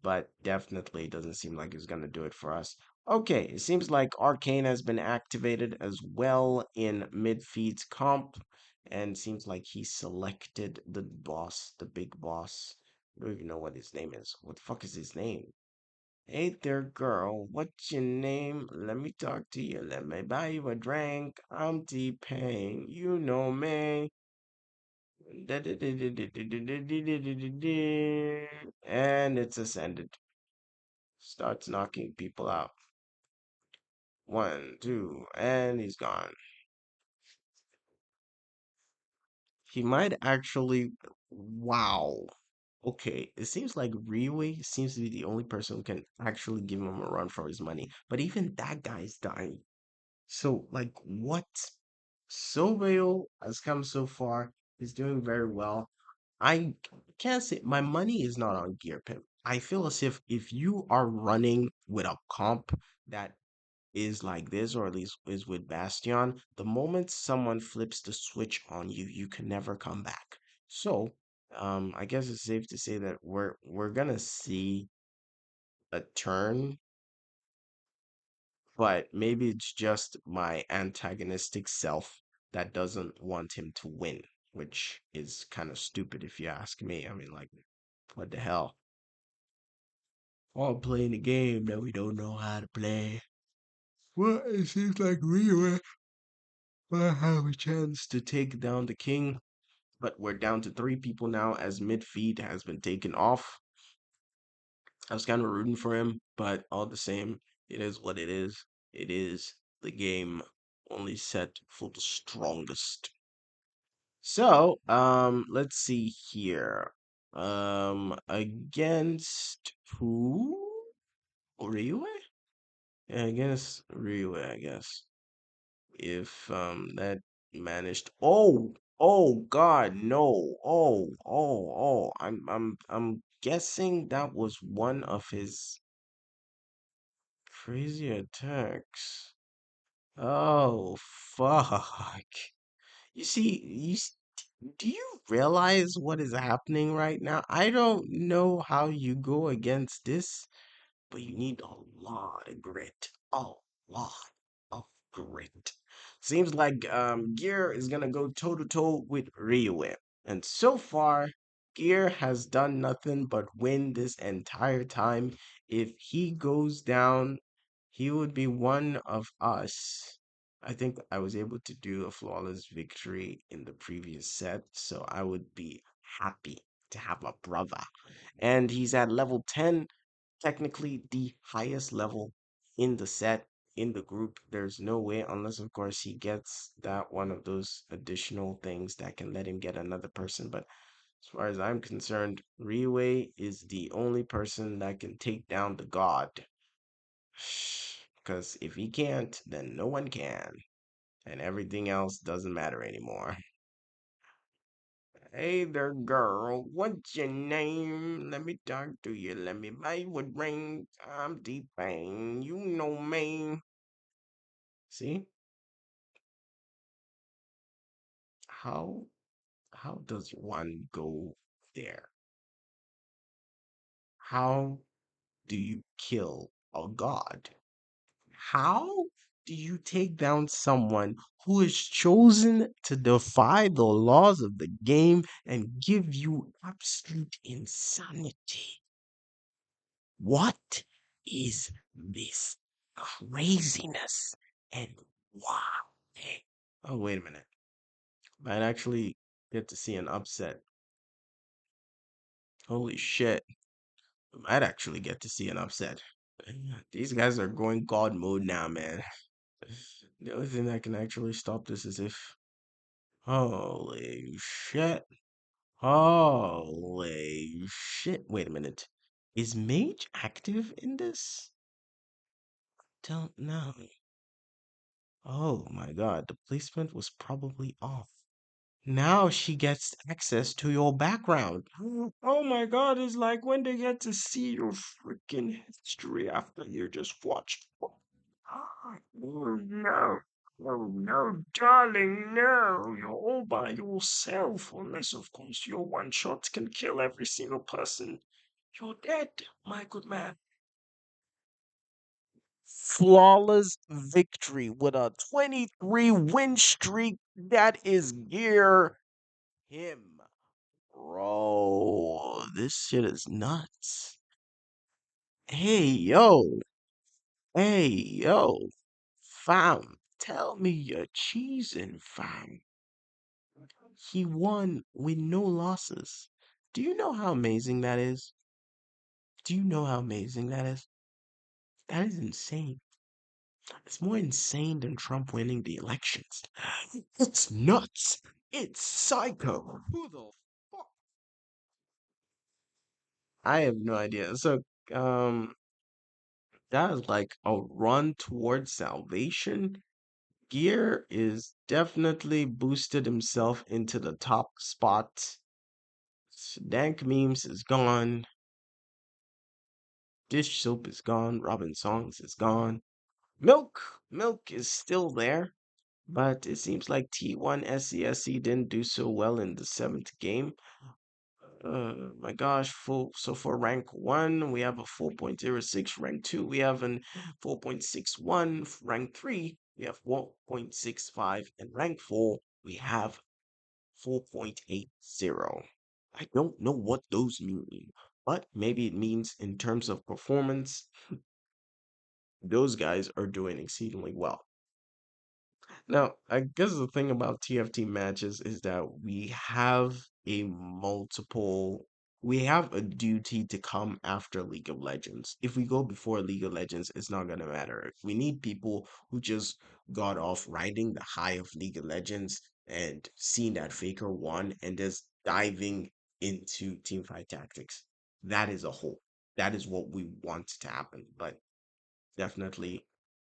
but definitely doesn't seem like it's going to do it for us. Okay, it seems like Arcane has been activated as well in Midfeed's comp, and seems like he selected the boss, the big boss. I don't even know what his name is. What the fuck is his name? Hey there, girl. What's your name? Let me talk to you. Let me buy you a drink. I'm T-Pain. You know me. And it's ascended. Starts knocking people out. One, two, and he's gone. He might actually. Wow. Okay, it seems like Riway seems to be the only person who can actually give him a run for his money. But even that guy's dying. So, like, what? Sobeo has come so far. He's doing very well. I can't say my money is not on Gear Pimp. I feel as if you are running with a comp that is like this, or at least is with Bastion, the moment someone flips the switch on you, you can never come back. So I guess it's safe to say that we're gonna see a turn, but maybe it's just my antagonistic self that doesn't want him to win, which is kind of stupid if you ask me. I mean, like, what the hell? All playing a game that we don't know how to play. Well, it seems like we might have a chance to take down the king, but we're down to three people now as midfeed has been taken off. I was kind of rooting for him, but all the same, it is what it is. It is the game only set for the strongest. So, let's see here. Against who? Ryue? Yeah, against Ryue, I guess. If that managed. Oh God, no. I'm guessing that was one of his crazy attacks. Oh, fuck. You see, do you realize what is happening right now? I don't know how you go against this, but you need a lot of grit. A lot of grit. Seems like Gear is gonna go toe to toe with Ryue. And so far, Gear has done nothing but win this entire time. If he goes down, he would be one of us. I think I was able to do a flawless victory in the previous set, so I would be happy to have a brother. And he's at level 10, technically the highest level in the set, in the group. There's no way, unless of course he gets that one of those additional things that can let him get another person. But as far as I'm concerned, Riway is the only person that can take down the god. Because if he can't, then no one can. And everything else doesn't matter anymore. Hey there, girl. What's your name? Let me talk to you. Let me buy you a drink. I'm T-Pain. You know me. See? How how does one go there? How do you kill a god? How do you take down someone who is chosen to defy the laws of the game and give you absolute insanity? What is this craziness and why? Oh, wait a minute. Might actually get to see an upset. Holy shit. Might actually get to see an upset. These guys are going God mode now, man. The only thing that can actually stop this is if. Holy shit. Holy shit. Wait a minute. Is Mage active in this? Don't know. Oh my god, the placement was probably off. Now she gets access to your background. Oh my god, it's like when they get to see your freaking history after you just watched. Oh no. Oh no, darling, no. You're all by yourself. Unless, of course, your one shot can kill every single person. You're dead, my good man. Flawless victory with a 23 win streak. That is gear him. Bro, this shit is nuts. Hey, yo. Hey, yo. Fam, tell me you're cheesing, fam. He won with no losses. Do you know how amazing that is? Do you know how amazing that is? That is insane. It's more insane than Trump winning the elections. It's nuts. It's psycho. Who the fuck? I have no idea. So, that is like a run towards salvation. Gear is definitely boosted himself into the top spot. Dank memes is gone. Dish soap is gone. Robin songs is gone. Milk is still there, but it seems like T1 SCSC didn't do so well in the seventh game. My gosh, so for rank 1, we have a 4.06. Rank 2, we have an 4.61. Rank 3, we have 4.65. And rank 4, we have 4.80. I don't know what those mean, but maybe it means in terms of performance, those guys are doing exceedingly well. Now, I guess the thing about TFT matches is that we have a duty to come after League of Legends. If we go before League of Legends, it's not gonna matter. We need people who just got off riding the high of League of Legends and seeing that Faker won and just diving into Teamfight Tactics. That is a whole. That is what we want to happen. But definitely,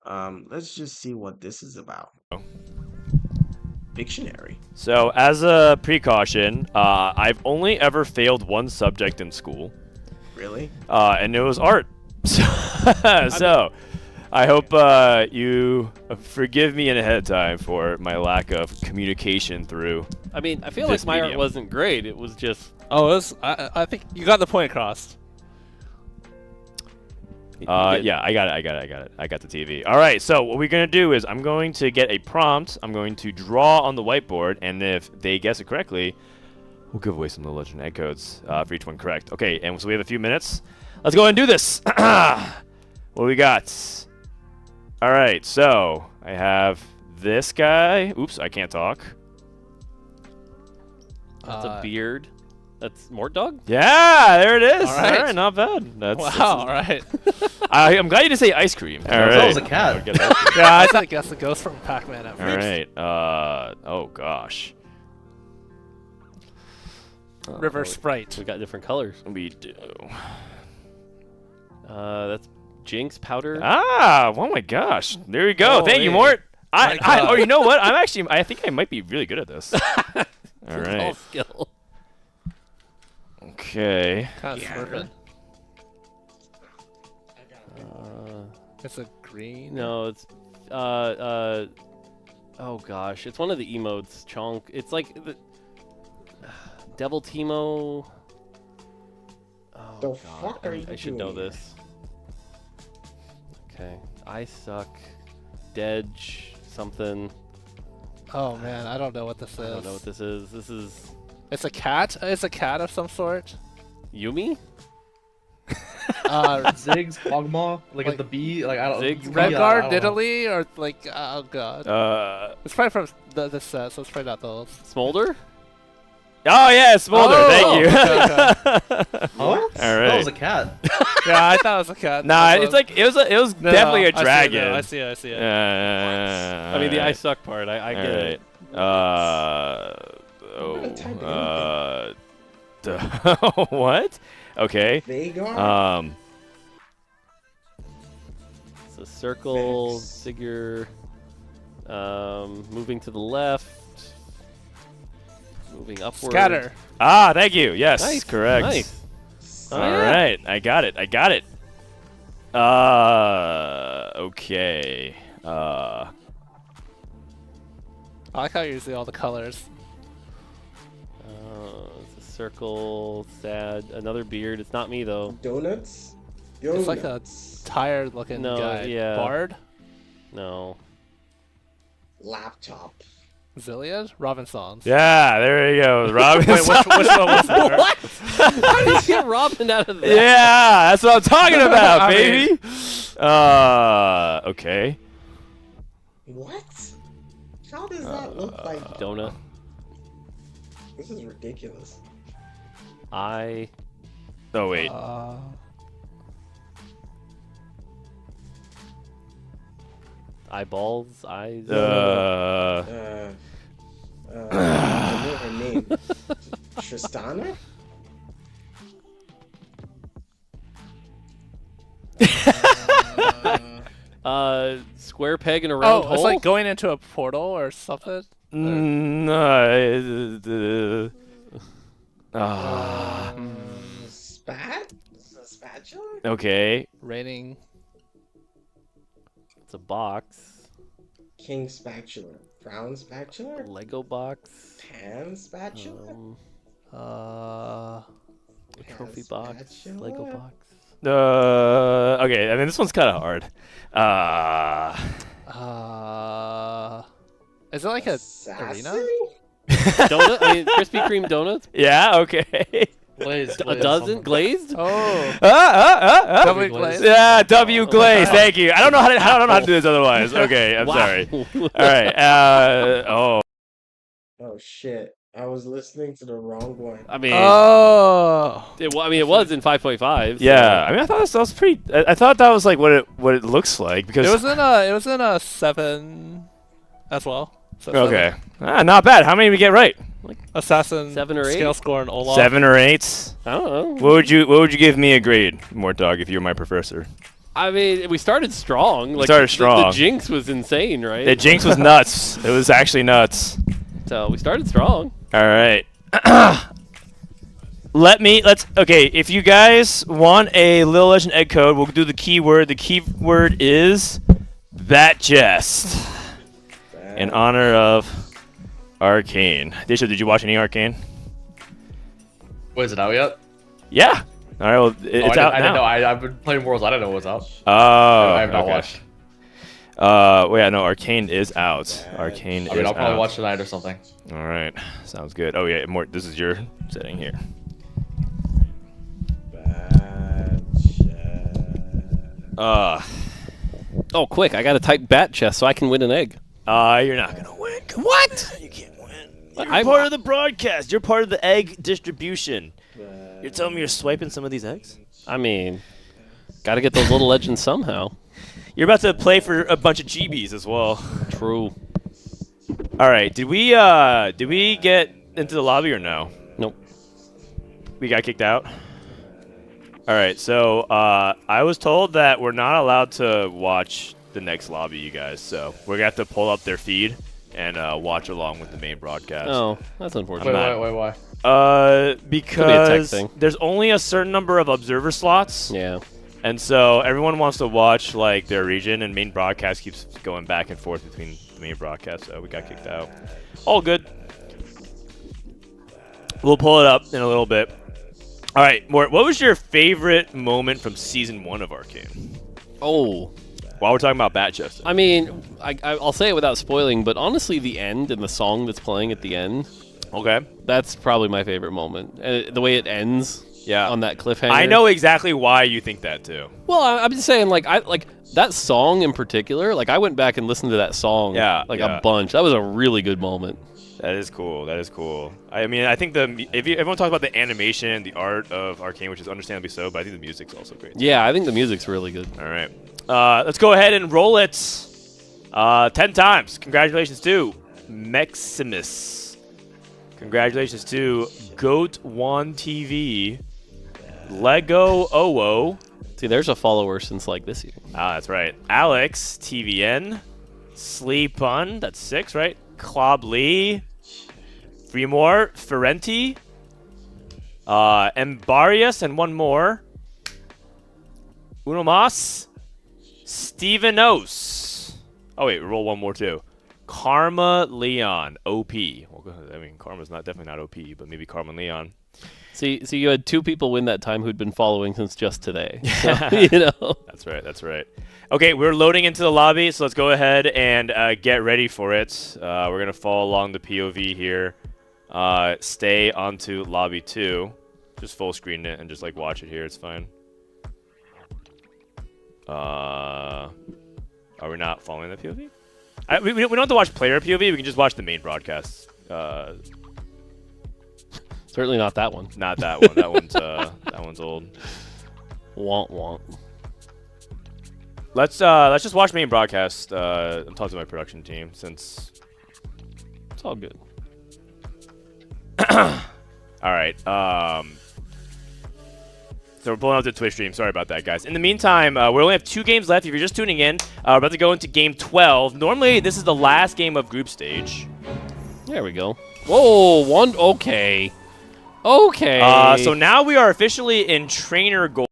let's just see what this is about. Dictionary. So, as a precaution, I've only ever failed one subject in school, Really? and it was art. So, I hope you forgive me in ahead of time for my lack of communication through. I mean, I feel This like my art medium. wasn't great. It was just. Oh, it was, I think you got the point across. Yeah, I got it. I got the TV. All right, so what we're going to do is I'm going to get a prompt. I'm going to draw on the whiteboard, and if they guess it correctly, we'll give away some of the Legend Egg codes for each one correct. Okay, and so we have a few minutes. Let's go ahead and do this. What do we got? All right, so I have this guy. Oops, I can't talk. That's a beard. That's Mort Dog? Yeah, there it is. All right. Not bad. Wow, all right. I'm glad you didn't say ice cream. All right. That was a cat. Yeah, I thought I guessed the ghost from Pac-Man at All first. right. Oh gosh. River Sprite. We got different colors. We do. That's Jinx powder. Ah, oh my gosh. There you go. Oh, Thank you, hey. Mort. My God. Oh, you know what? I think I might be really good at this. All All right. skill. Okay. Kind of Yeah. smurfing. Uh, It's a green. no, it's oh gosh, it's one of the emotes. Chonk. It's like the Devil Timo. Oh The god, fuck are you I should know doing? this. Okay, I suck. Dedge something. Oh man, I don't know what this is. I don't know what this is. This is It's a cat. It's a cat of some sort. Yumi. Ziggs, Ogma, like Like- the bee, like I don't. Ziggs, Yumi, Redguard, I don't know. Nidalee, or like oh god. It's probably from this set, so it's probably not those. Smolder. Oh yeah, Smolder. Oh, Thank you. Huh? All That right. was a cat. Yeah, I thought it was a cat. Nah, That's it's what- like it was No, definitely a I see it dragon. now, I see it. I see it. I mean the I suck part. I get it. What? Okay. Vagar? It's a circle Thanks. figure. Moving to the left. Moving upward. Scatter. Thank you. Yes, Nice. correct. Nice. All Oh, yeah. right, I got it. Okay. I like how you see all the colors. It's a circle. Sad. Another beard. It's not me though. Donuts? It's like a tired looking No, guy. yeah. Bard? No. Laptop. Zillion? Robin Songs. Yeah, there you go. Robin. Wait, which one was that? What? How did you get Robin out of that? Yeah, that's what I'm talking about, I baby. mean- Okay. What? How does that look like? Donut. This is ridiculous. I. Oh wait. Eyeballs. Eyes. I know her name. Tristana? Square peg in a round Oh, hole. it's like going into a portal or something? Spat? A spatula? Okay. Raining. It's a box. King spatula. Brown spatula? Lego box. Pan spatula? Trophy box, Lego box. Okay, I mean this one's kind of hard. Is it like a arena? Donut? I mean, Krispy Kreme donuts? Yeah. Okay. Glazed, A dozen? Glazed? Oh, W double glaze. glaze. Yeah, W glaze. Oh. Thank you. I don't know how to do this otherwise. Okay, I'm Wow. sorry. All right. Oh. Oh shit. I was listening to the wrong one. I mean, Oh. it was in 5.5. So. Yeah. I mean, I thought that was pretty. I thought that was like what it looks like because. It was in a 7 as well. So Okay. Not bad. How many did we get right? Assassin 7 or 8? scale score and Olaf. 7 or 8. I don't know. What would you give me a grade, Mort Dog, if you were my professor? I mean, we started strong. Like, started strong. The jinx was insane, right? The jinx was nuts. It was actually nuts. So we started strong. All right. Okay, if you guys want a Little Legend egg code, we'll do the keyword. The keyword is that jest in honor of Arcane. Disha, did you watch any Arcane? Wait, is it out yet? Yeah. All right, well, it's out I didn't know. now. I've been playing Worlds. I didn't know it was out. Oh, I have not okay. watched. Well, yeah, no, Arcane is out. Arcane is I mean, I'll probably out. watch tonight or something. All right, sounds good. Oh yeah, Mort, this is your setting here. Bad shit. Oh, quick. I got to type bat chest so I can win an egg. You're not gonna win. What? You can't win. You're part of the broadcast. You're part of the egg distribution. You're telling me you're swiping some of these eggs? I mean, got to get those little legends somehow. You're about to play for a bunch of GBs as well. True. All right, did we get into the lobby or no? Nope. We got kicked out. All right, so I was told that we're not allowed to watch the next lobby, you guys. So we're gonna have to pull up their feed and watch along with the main broadcast. Oh, that's unfortunate. Wait, why? Because thing. there's only a certain number of observer slots, Yeah. and so everyone wants to watch like their region, and main broadcast keeps going back and forth between the main broadcast. So we got kicked out. All good. We'll pull it up in a little bit. All right, Mort, what was your favorite moment from season 1 of Arcane? Oh. While we're talking about Batchester. I mean, I'll say it without spoiling, but honestly, the end and the song that's playing at the end, Okay. that's probably my favorite moment. The way it ends Yeah. on that cliffhanger. I know exactly why you think that too. Well, I'm just saying, like that song in particular, like I went back and listened to that song Yeah, like yeah. a bunch. That was a really good moment. That is cool. That is cool. I mean, I think everyone talks about the animation, the art of Arcane, which is understandably so, but I think the music's also great. Yeah, I think the music's really good. All right. Let's go ahead and roll it 10 times. Congratulations to Maximus. Congratulations to Goat1 TV. Lego OO. See, there's a follower since like this year. Ah, that's right. Alex TVN. Sleepun. That's 6, right? Klob Lee. 3 more. Ferenti. Embarius and 1 more. Uno Mas. Stevenos. Oh, wait. Roll 1 more, too. Karma Leon. OP. Well, I mean, Karma's definitely not OP, but maybe Karma Leon. See, you had 2 people win that time who'd been following since just today. So, you know. That's right. That's right. Okay, we're loading into the lobby, so let's go ahead and get ready for it. We're going to follow along the POV here. Stay onto lobby 2. Just full screen it and just like watch it here. It's fine. Are we not following the POV? We don't have to watch player POV. We can just watch the main broadcast. Certainly not that one. Not that one. That one's old. Want. Let's just watch main broadcast. I'm talking to my production team since It's all good. all right. So we're pulling up the Twitch stream. Sorry about that, guys. In the meantime, we only have 2 games left. If you're just tuning in, we're about to go into game 12. Normally, this is the last game of group stage. There we go. Whoa, one. Okay. Okay. So now we are officially in trainer gold.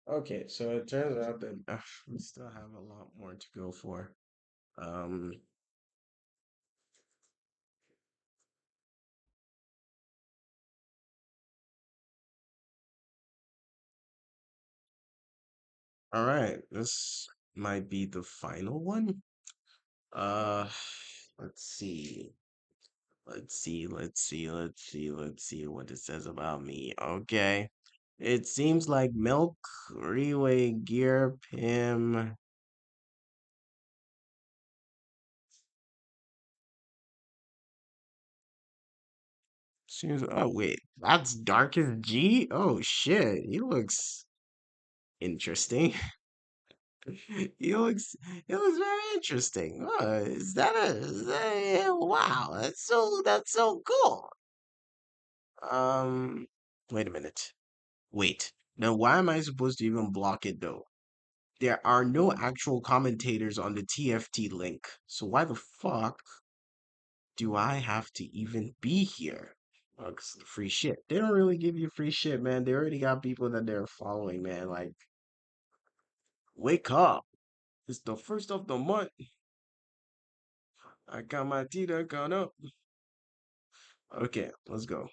Okay, so it turns out that we still have a lot more to go for. All right, this might be the final one. Uh, let's see. Let's see what it says about me. Okay. It seems like Milk, Riway, Gear, Pim. Seems, oh, wait. That's Darkest G? Oh, shit. He looks interesting. He looks very interesting. Wow, that's so cool. Um, wait a minute. Wait. Now, why am I supposed to even block it though? There are no actual commentators on the TFT link. So why the fuck do I have to even be here? Oh, 'cause free shit. They don't really give you free shit, man. They already got people that they're following, man. Like, wake up. It's the first of the month. I got my teeter gone up. Okay, let's go.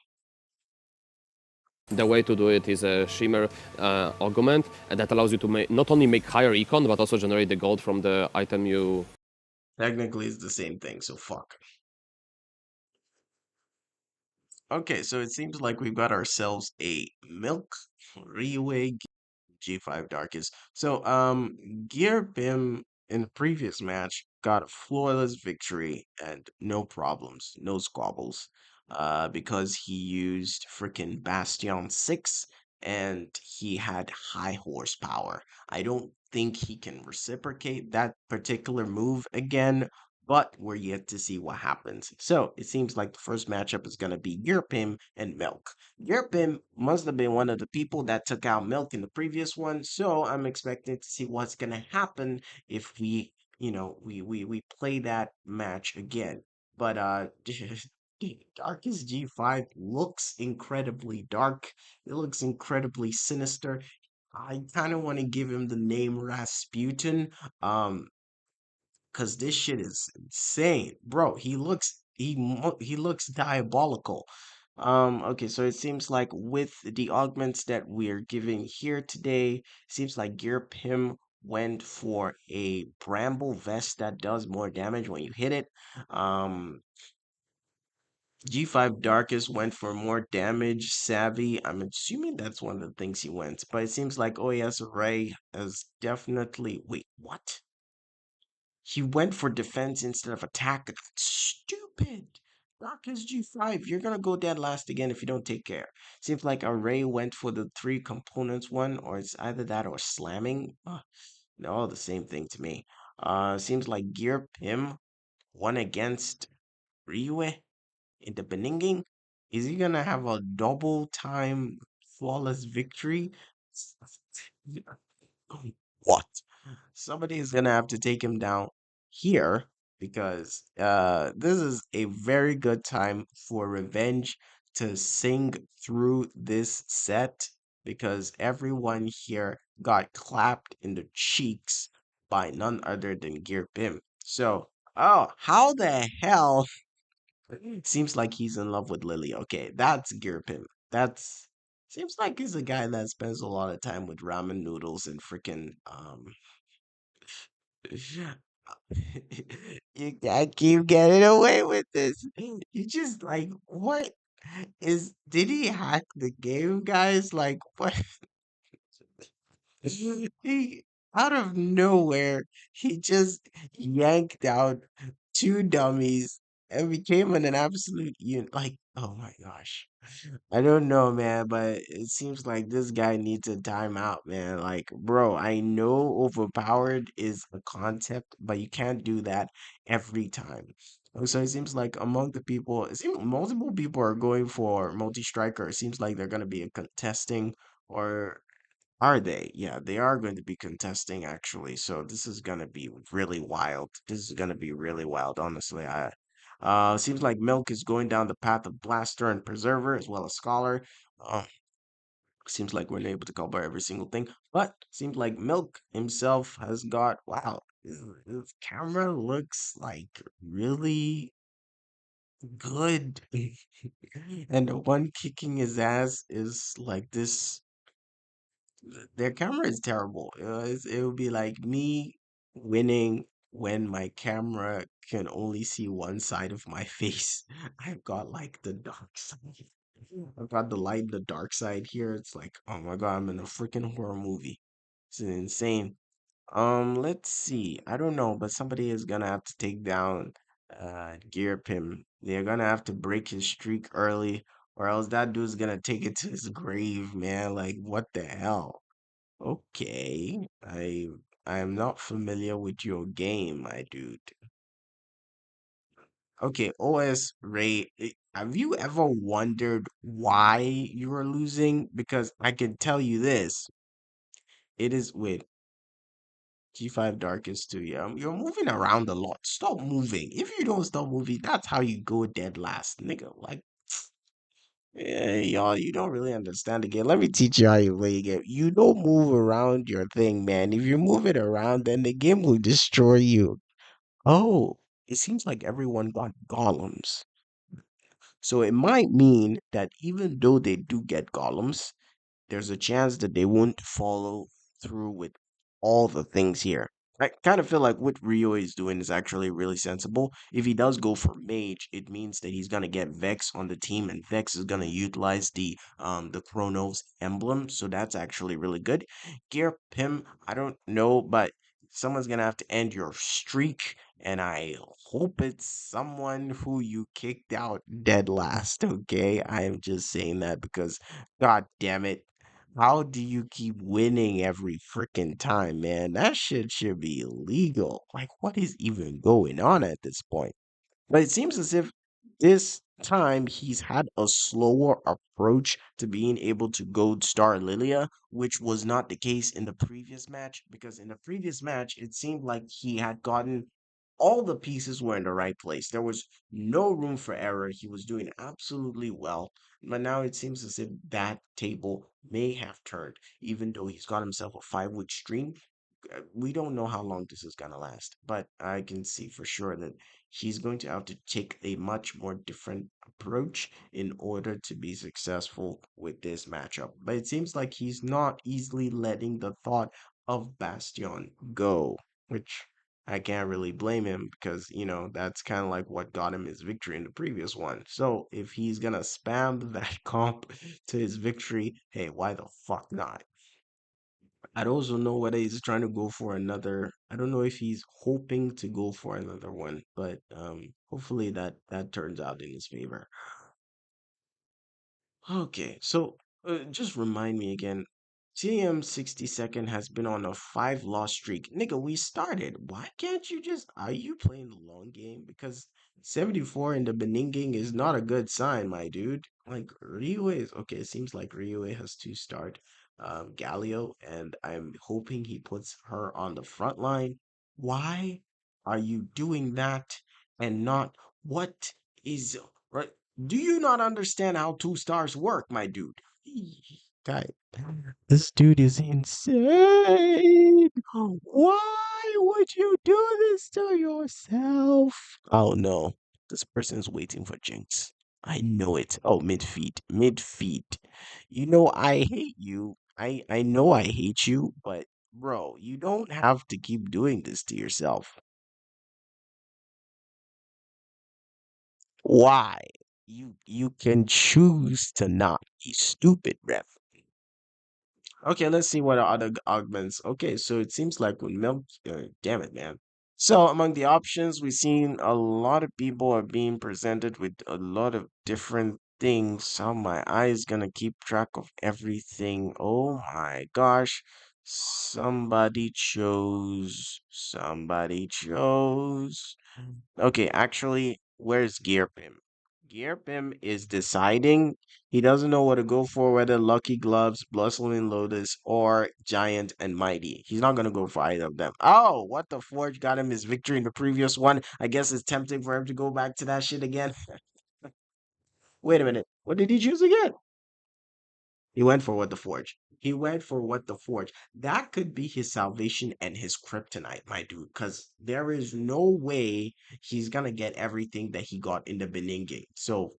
The way to do it is a shimmer augment, and that allows you to not only make higher econ, but also generate the gold from the item you. Technically, it's the same thing, so fuck. Okay, so it seems like we've got ourselves a Milk Riway G5 Darkest. So, Gear Bim in the previous match got a flawless victory and no problems, no squabbles, because he used freaking Bastion 6 and he had high horsepower. I don't think he can reciprocate that particular move again, but we're yet to see what happens. So, it seems like the first matchup is going to be Gearpim and Milk. Yerpin must have been one of the people that took out Milk in the previous one, so I'm expecting to see what's gonna happen if we, we play that match again. But Darkest G5 looks incredibly dark. It looks incredibly sinister. I kind of want to give him the name Rasputin. Um, Cause this shit is insane, bro. He looks diabolical. Okay, so it seems like with the augments that we're giving here today, seems like Gear Pim went for a bramble vest that does more damage when you hit it. Um, G5 Darkest went for more damage. Savvy, I'm assuming that's one of the things he went, but it seems like OAS Array is definitely. Wait, what? He went for defense instead of attack. That's stupid. Darkest G5, you're gonna go dead last again if you don't take care. Seems like Array went for the three components one, or it's either that or slamming. They're all the same thing to me. Seems like Gear Pim won against Ryue in the Beninging. Is he gonna have a double time flawless victory? What? Somebody is gonna have to take him down here because this is a very good time for revenge to sing through this set because everyone here got clapped in the cheeks by none other than Gear Pim. So, oh, how the hell? Seems like he's in love with Lily. Okay, that's Gear Pim. That's seems like he's a guy that spends a lot of time with ramen noodles and freaking You can't keep getting away with this. You just like what did he hack the game, guys? Like what he out of nowhere he just yanked out two dummies and became an absolute like oh my gosh. I don't know, man, but it seems like this guy needs a timeout, man. Like, bro, I know overpowered is a concept, but you can't do that every time. So it seems like among the people, it seems multiple people are going for multi-striker. It seems like they're going to be contesting, or are they? Yeah, they are going to be contesting actually. So this is going to be really wild. This is going to be really wild, honestly. Seems like Milk is going down the path of Blaster and Preserver as well as Scholar. Uh, Seems like we're unable to cover every single thing, but seems like Milk himself has got wow. His camera looks like really good, and the one kicking his ass is like this Their camera is terrible. It would be like me winning when my camera can only see one side of my face. I've got like the dark side. I've got the light and the dark side here. It's like, oh my God, I'm in a freaking horror movie. It's insane. Let's see. I don't know, but somebody is gonna have to take down Gear Pim. They're gonna have to break his streak early, or else that dude's gonna take it to his grave, man. Like, what the hell? Okay. I am not familiar with your game, my dude. Okay, OS Ray, have you ever wondered why you are losing? Because I can tell you this. It is wait, G5 Darkest too. Yeah, you're moving around a lot. Stop moving. If you don't stop moving, that's how you go dead last, nigga. Like, yeah, y'all, you don't really understand the game. Let me teach you how you play the game. You don't move around your thing, man. If you move it around, then the game will destroy you. Oh, it seems like everyone got golems. So it might mean that even though they do get golems, there's a chance that they won't follow through with all the things here. I kind of feel like what Rio is doing is actually really sensible. If he does go for mage, it means that he's gonna get Vex on the team, and Vex is gonna utilize the Chronos emblem, so that's actually really good. Gear Pim, I don't know, but someone's gonna have to end your streak, and I hope it's someone who you kicked out dead last. Okay, I am just saying that because, God damn it. How do you keep winning every freaking time, man? That shit should be illegal. Like, what is even going on at this point? But it seems as if this time he's had a slower approach to being able to gold star Lilia, which was not the case in the previous match. Because in the previous match, it seemed like he had gotten all the pieces were in the right place. There was no room for error. He was doing absolutely well. But now it seems as if that table may have turned, even though he's got himself a 5 week stream. We don't know how long this is gonna last, but I can see for sure that he's going to have to take a much more different approach in order to be successful with this matchup. But it seems like he's not easily letting the thought of Bastion go, which I can't really blame him because, that's kind of like what got him his victory in the previous one. So if he's gonna spam that comp to his victory, hey, why the fuck not? I don't also know whether he's trying to go for another. I don't know if he's hoping to go for another one, but hopefully that turns out in his favor. Okay, so just remind me again. TM 62nd has been on a 5 loss streak. Nigga, we started. Why can't you just. Are you playing the long game? Because 74 in the Beninging is not a good sign, my dude. Like, Ryue is. Okay, it seems like Ryue has to start Galio, and I'm hoping he puts her on the front line. Why are you doing that and not. What is. Right? Do you not understand how 2 stars work, my dude? Guy, this dude is insane. Why would you do this to yourself? Oh no, this person's waiting for Jinx. I know it. Oh, mid feet. I hate you. I know I hate you, but bro, you don't have to keep doing this to yourself. Why? You can choose to not be stupid, ref. Okay, let's see what other augments. Okay, so it seems like with milk, damn it, man. So among the options, we've seen a lot of people are being presented with a lot of different things. How my eye is gonna keep track of everything. Oh my gosh. Somebody chose. Somebody chose. Okay, actually, where's Gearpim? Gearpim is deciding. He doesn't know what to go for, whether Lucky Gloves, Blossoming Lotus, or Giant and Mighty. He's not going to go for either of them. Oh, what the Forge got him his victory in the previous one. I guess it's tempting for him to go back to that shit again. Wait a minute. What did he choose again? He went for what the Forge. He went for what the Forge. That could be his salvation and his kryptonite, my dude. Because there is no way he's going to get everything that he got in the Beninging. So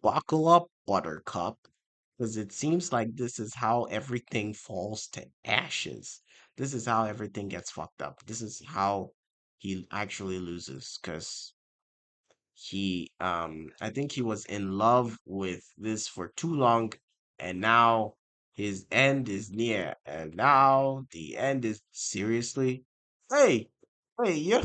buckle up, Buttercup. Because it seems like this is how everything falls to ashes. This is how everything gets fucked up. This is how he actually loses. Because I think he was in love with this for too long, and now his end is near. And now the end is seriously. Hey, hey, yeah.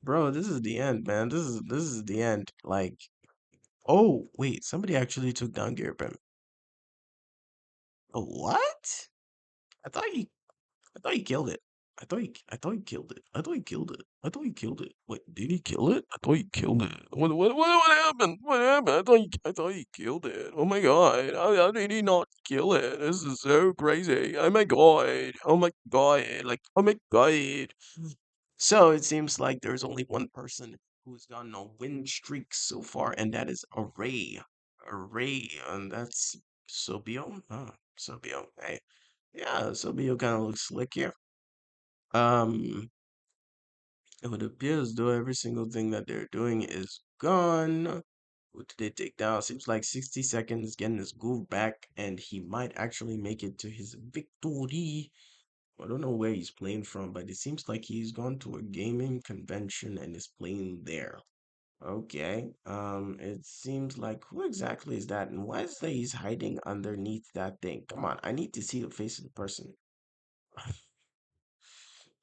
Bro, this is the end, man. This is the end. Like, oh wait, somebody actually took down Gearpen. Oh, what? I thought he I thought he killed it. I thought he killed it. I thought he killed it. I thought he killed it. Wait, did he kill it? I thought he killed it. What happened? What happened? I thought he killed it. Oh my god. How did he not kill it? This is so crazy. Oh my god. Oh my god. Like, oh my god. So it seems like there's only one person who's gotten a win streak so far, and that is Array. Array, and that's Sobio. Sobio. Hey, yeah, Sobio kind of looks slick here. Um, it would appear as though every single thing that they're doing is gone. What did they take down? Seems like 60 seconds getting his groove back, and he might actually make it to his victory. I don't know where he's playing from, but it seems like he's gone to a gaming convention and is playing there. Okay. It seems like who exactly is that, and why is that he's hiding underneath that thing? Come on, I need to see the face of the person.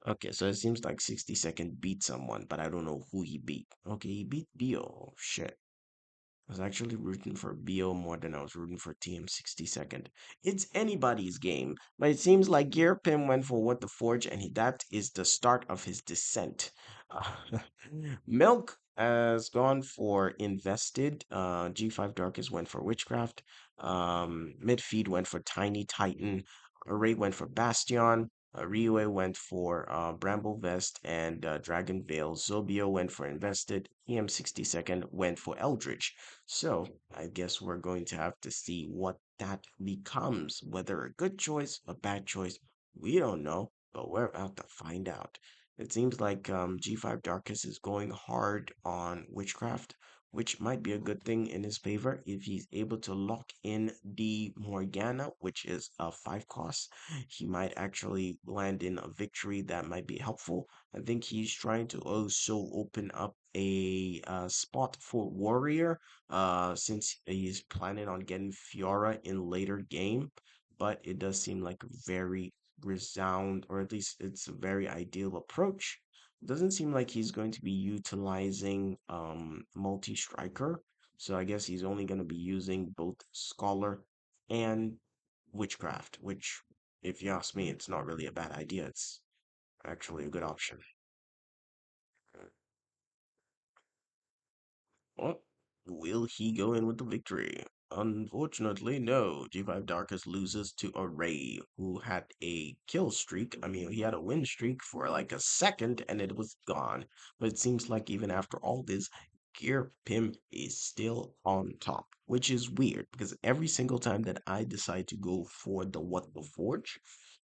Okay, so it seems like 60 Second beat someone, but I don't know who he beat. Okay, he beat Bio. Shit. I was actually rooting for Bio more than I was rooting for TM 60 Second. It's anybody's game, but it seems like Gear Pim went for What the Forge, and that is the start of his descent. Milk has gone for Invested. G5 Darkest went for Witchcraft. Midfeed went for Tiny Titan. Array went for Bastion. Riue went for Bramble Vest and Dragon Veil. Zobio went for Invested. EM62nd went for Eldritch. So I guess we're going to have to see what that becomes. Whether a good choice, a bad choice, we don't know, but we're about to find out. It seems like G5 Darkest is going hard on Witchcraft, which might be a good thing in his favor if he's able to lock in the Morgana, which is a 5 cost. He might actually land in a victory that might be helpful. I think he's trying to also open up a spot for Warrior, since he's planning on getting Fiora in later game. But it does seem like a very resound, or at least it's a very ideal approach. Doesn't seem like he's going to be utilizing multi-striker. So I guess he's only going to be using both Scholar and Witchcraft, which, if you ask me, it's not really a bad idea. It's actually a good option. Well, will he go in with the victory? Unfortunately, no. G5 Darkest loses to Array, who had a kill streak. I mean, he had a win streak for like a second and it was gone. But it seems like even after all this, Gear Pimp is still on top, which is weird because every single time that I decide to go for the What the Forge,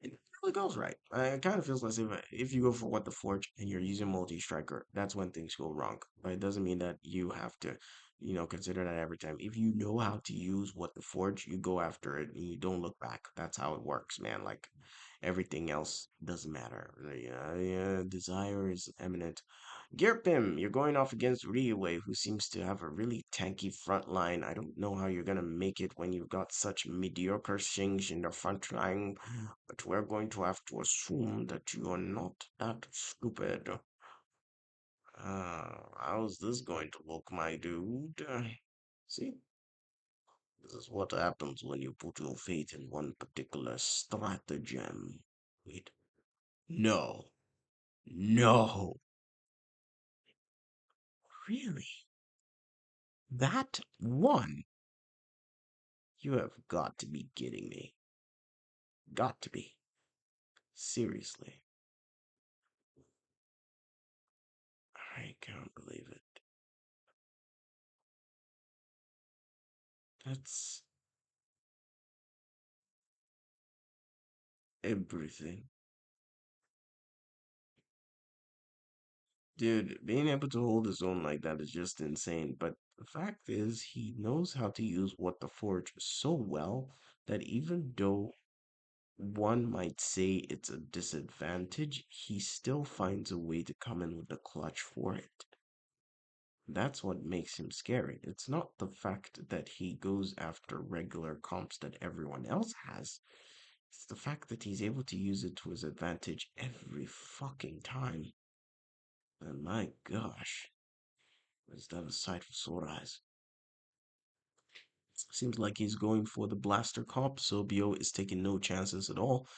it really goes right. It kind of feels as if you go for What the Forge and you're using multi-striker, that's when things go wrong. But it doesn't mean that you have to, consider that every time. If you know how to use What the Forge, you go after it and you don't look back. That's how it works, man. Like everything else doesn't matter. Yeah, yeah, desire is eminent. Gearpim, you're going off against Ryue, who seems to have a really tanky front line. I don't know how you're gonna make it when you've got such mediocre things in the front line, but we're going to have to assume that you are not that stupid. How's this going to look, my dude? See, this is what happens when you put your faith in one particular stratagem. Wait, no, no, really? That one? You have got to be kidding me. Got to be. Seriously. I can't believe it. That's everything. Dude, being able to hold his own like that is just insane. But the fact is, he knows how to use What the Forge so well that even though one might say it's a disadvantage, he still finds a way to come in with the clutch for it. That's what makes him scary. It's not the fact that he goes after regular comps that everyone else has. It's the fact that he's able to use it to his advantage every fucking time. And my gosh, is that a sight for sore eyes? Seems like he's going for the blaster comp, so Bio is taking no chances at all.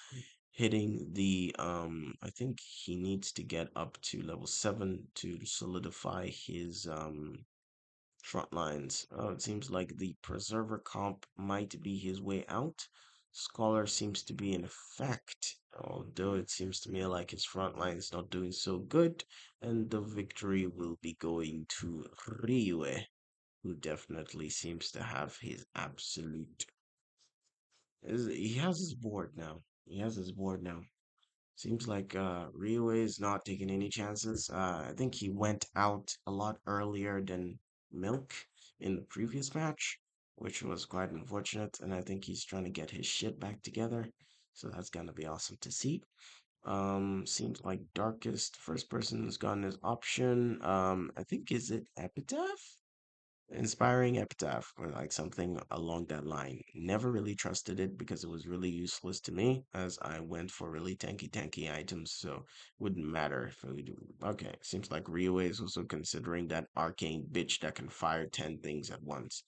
Hitting the I think he needs to get up to level 7 to solidify his front lines. Oh, it seems like the Preserver comp might be his way out. Scholar seems to be in effect, although it seems to me like his front line is not doing so good, and the victory will be going to Ryue, who definitely seems to have his absolute. He has his board now. He has his board now. Seems like Ryue is not taking any chances. I think he went out a lot earlier than Milk in the previous match, which was quite unfortunate. And I think he's trying to get his shit back together. So that's gonna be awesome to see. Seems like Darkest first person has gotten his option. I think is it Epitaph? Inspiring epitaph or like something along that line. Never really trusted it because it was really useless to me as I went for really tanky items, so wouldn't matter if we do. Okay, seems like Ryue is also considering that arcane bitch that can fire 10 things at once.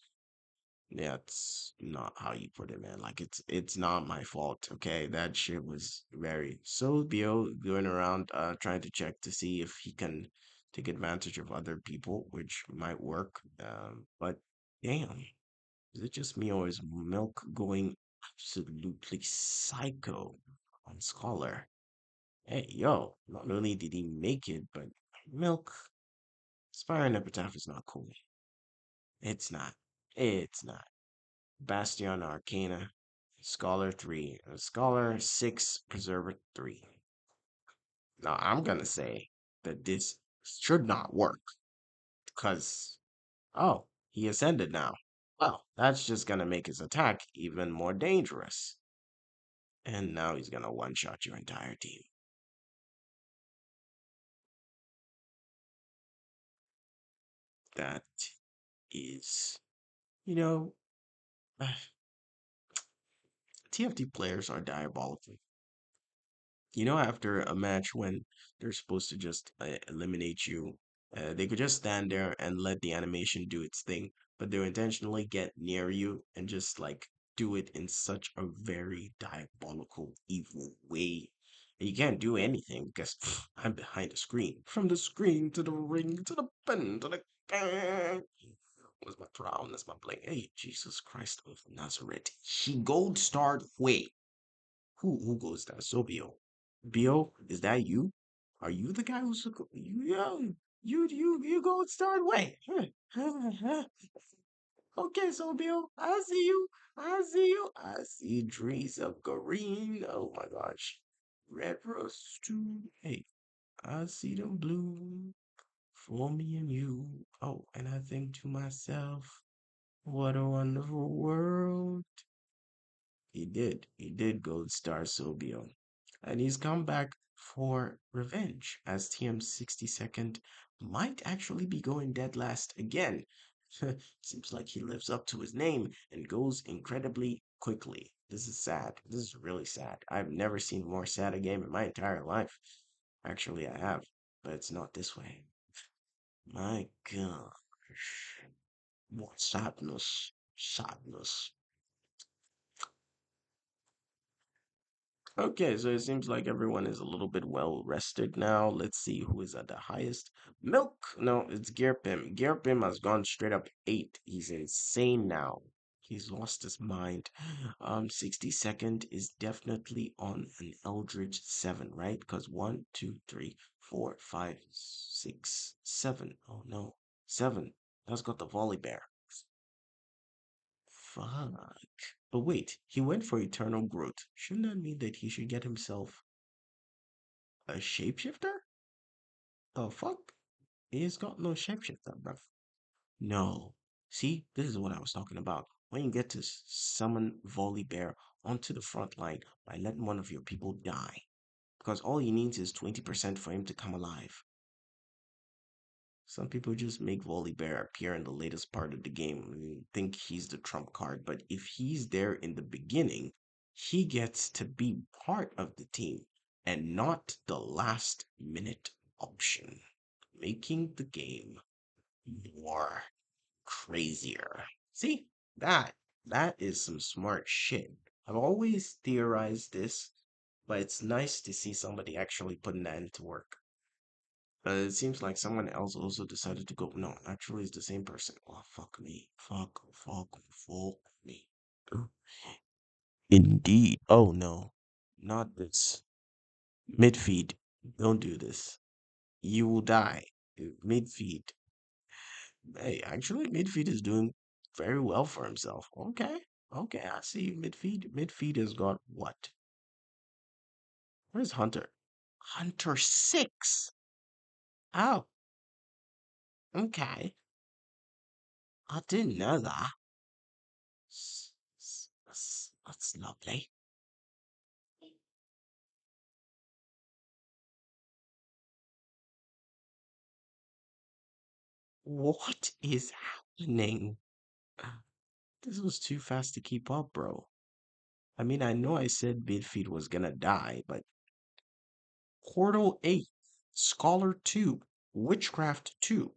That's not how you put it, man. Like it's not my fault, okay? That shit was very so Bio going around trying to check to see if he can take advantage of other people, which might work. But damn, is it just me or is Milk going absolutely psycho on Scholar? Hey, yo, not only did he make it, but Milk, Spire and Epitaph is not cool. It's not. It's not. Bastion Arcana, Scholar 3, Scholar 6, Preserver 3. Now, I'm gonna say that this should not work, because, oh, he ascended now. Well, that's just gonna make his attack even more dangerous. And now he's gonna one-shot your entire team. That is, you know, TFT players are diabolical. After a match when they're supposed to just eliminate you, they could just stand there and let the animation do its thing, but they'll intentionally get near you and just like do it in such a very diabolical, evil way. And you can't do anything because I'm behind the screen. From the screen to the ring to the pen to the bang. Was my crown, that's my blade. Hey, Jesus Christ of Nazareth. He gold starred. Wait, who goes there? Sobio. Bio, is that you? Are you the guy who's you go and start way? Okay, so Bill, I see you. I see you. I see trees of green. Oh my gosh. Red rose too. Hey, I see them bloom for me and you. Oh, and I think to myself, what a wonderful world. He did. He did Gold Star Sobio. And he's come back for revenge, as TM's 62nd might actually be going dead last again. Seems like he lives up to his name and goes incredibly quickly. This is sad. This is really sad. I've never seen more sad a game in my entire life. Actually, I have, but it's not this way. My gosh. What sadness. Sadness. Okay, so it seems like everyone is a little bit well rested now. Let's see who is at the highest. Milk. No, it's Gearpim. Gearpim has gone straight up 8. He's insane now. He's lost his mind. 62nd is definitely on an Eldritch 7, right? Because 1, 2, 3, 4, 5, 6, 7. Oh no. 7. That's got the volley bear. Fuck. But wait, he went for eternal growth. Shouldn't that mean that he should get himself a shapeshifter? The fuck? He's got no shapeshifter, bruv. No. See, this is what I was talking about. When you get to summon Volley Bear onto the front line by letting one of your people die. Because all he needs is 20% for him to come alive. Some people just make Volley Bear appear in the latest part of the game and think he's the trump card, but if he's there in the beginning, he gets to be part of the team and not the last minute option, making the game more crazier. See, that is some smart shit. I've always theorized this, but it's nice to see somebody actually putting that into work. It seems like someone else also decided to go. No, actually, it's the same person. Oh, fuck me. Fuck me. Indeed. Oh, no. Not this. Midfeed. Don't do this. You will die. Midfeed. Hey, actually, Midfeed is doing very well for himself. Okay. Okay, I see Midfeed. Midfeed has got what? Where's Hunter? Hunter 6. Oh, okay. I didn't know that. That's lovely. What is happening? This was too fast to keep up, bro. I mean, I know I said Midfeed was gonna die, but Portal 8, Scholar 2, Witchcraft 2.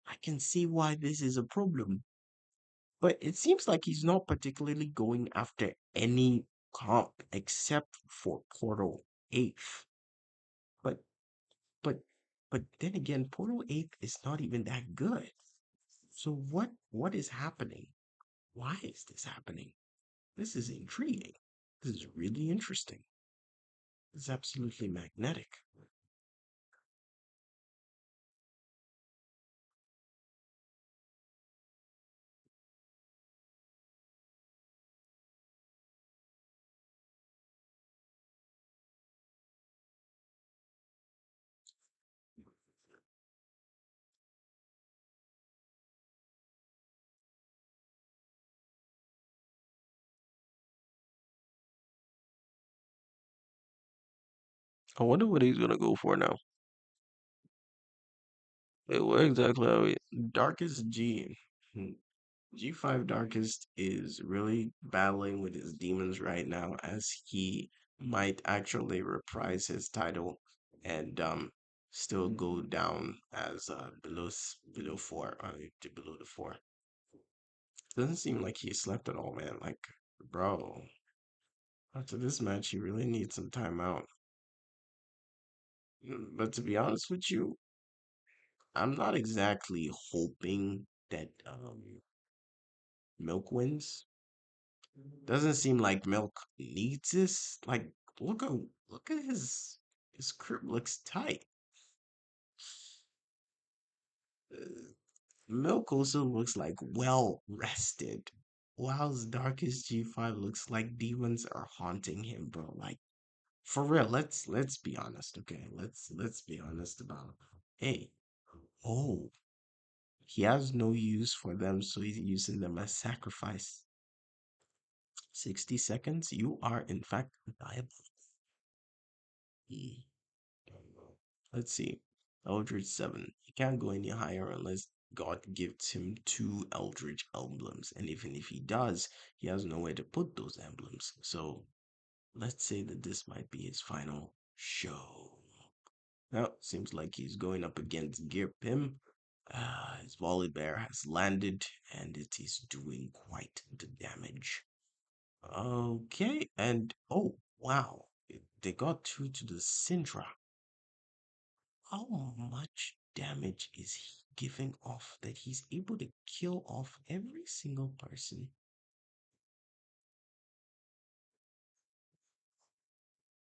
I can see why this is a problem. But it seems like he's not particularly going after any comp except for Portal 8. But but but then again, Portal 8 is not even that good. So what is happening? Why is this happening? This is intriguing. This is really interesting. This is absolutely magnetic. I wonder what he's gonna go for now. Wait, what exactly are we? Darkest G. G5 Darkest is really battling with his demons right now as he might actually reprise his title and still go down as below 4 to below the 4. Doesn't seem like he slept at all, man. Like, bro, after this match, he really needs some time out. But to be honest with you, I'm not exactly hoping that Milk wins. Doesn't seem like Milk needs this. Like, look at his crib looks tight. Uh, Milk also looks like well rested. Whilst Darkest G5 looks like demons are haunting him, bro. Like, for real, let's be honest, okay? Let's be honest about it. Hey, oh, he has no use for them, so he's using them as sacrifice. 60 seconds, you are in fact diabolical. Hmm. Let's see. Eldritch 7. He can't go any higher unless God gives him two Eldritch emblems. And even if he does, he has nowhere to put those emblems. So let's say that this might be his final show. Now, seems like he's going up against Gear Pim. His volley bear has landed and it is doing quite the damage. Okay, and oh, wow. They got two to the Syndra. How much damage is he giving off that he's able to kill off every single person?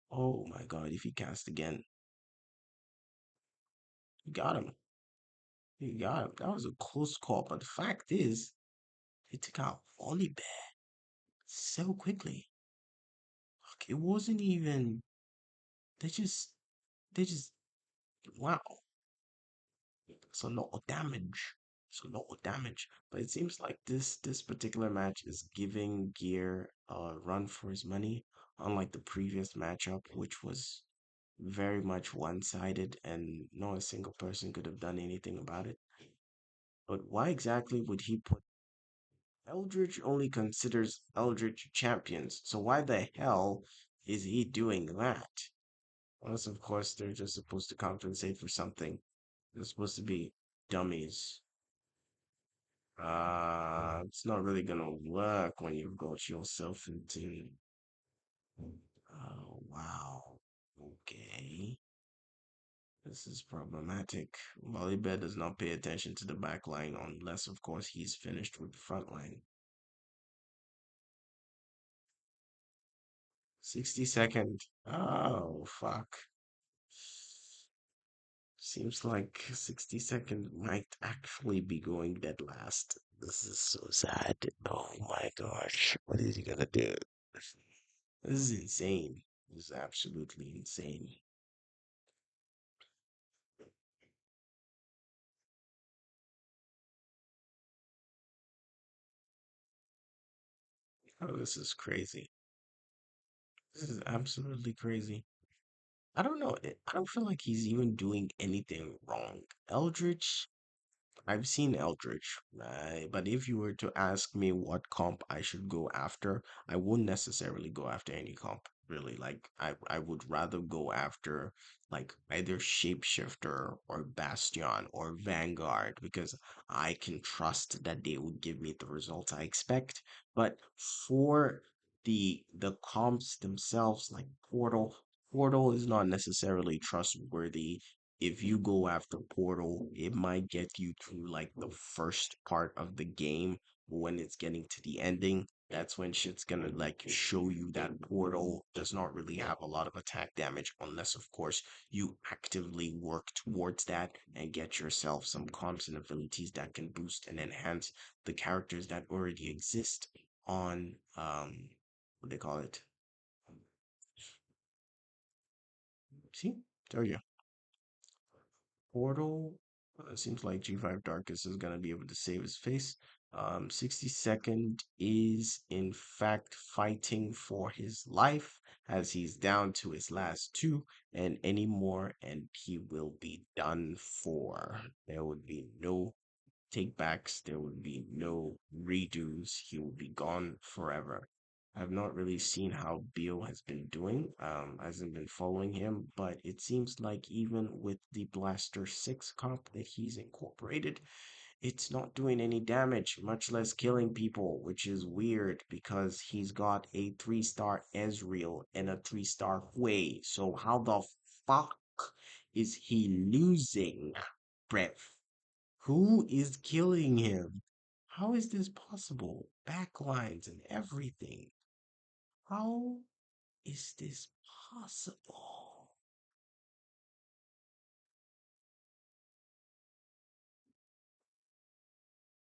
Oh my god, if he cast again. He got him. He got him. That was a close call, but the fact is, they took out Volley so quickly. Like, it wasn't even. They just. Wow. So no damage. So no damage. But it seems like this particular match is giving Gear a run for his money, unlike the previous matchup, which was very much one-sided and not a single person could have done anything about it. But why exactly would he put Eldritch only considers Eldritch champions, so why the hell is he doing that? Unless, of course, they're just supposed to compensate for something. They're supposed to be dummies. It's not really gonna work when you got yourself into. Oh, wow. Okay. This is problematic. Volibear does not pay attention to the back line unless, of course, he's finished with the front line. 60 second. Oh, fuck. Seems like 60 second might actually be going dead last. This is so sad. Oh my gosh. What is he gonna do? This is insane. This is absolutely insane. Oh, this is crazy. This is absolutely crazy. I don't know. I don't feel like he's even doing anything wrong. Eldritch, I've seen Eldritch, but if you were to ask me what comp I should go after, I wouldn't necessarily go after any comp, really. Like I would rather go after like either Shapeshifter or Bastion or Vanguard because I can trust that they would give me the results I expect. But for the comps themselves, like Portal is not necessarily trustworthy. If you go after Portal, it might get you through like the first part of the game. When it's getting to the ending, that's when shit's gonna like show you that Portal does not really have a lot of attack damage, unless of course you actively work towards that and get yourself some comps and abilities that can boost and enhance the characters that already exist on what they call it. See, there you Portal. It seems like G5 Darkest is going to be able to save his face. 60 second is in fact fighting for his life as he's down to his last two and any more and he will be done for. There would be no take backs, there would be no redos. He will be gone forever. I've not really seen how Beal has been doing. Hasn't been following him, but it seems like even with the Blaster 6 comp that he's incorporated, it's not doing any damage, much less killing people, which is weird because he's got a 3-star Ezreal and a 3-star Hui. So how the fuck is he losing breath? Who is killing him? How is this possible? Backlines and everything. How is this possible?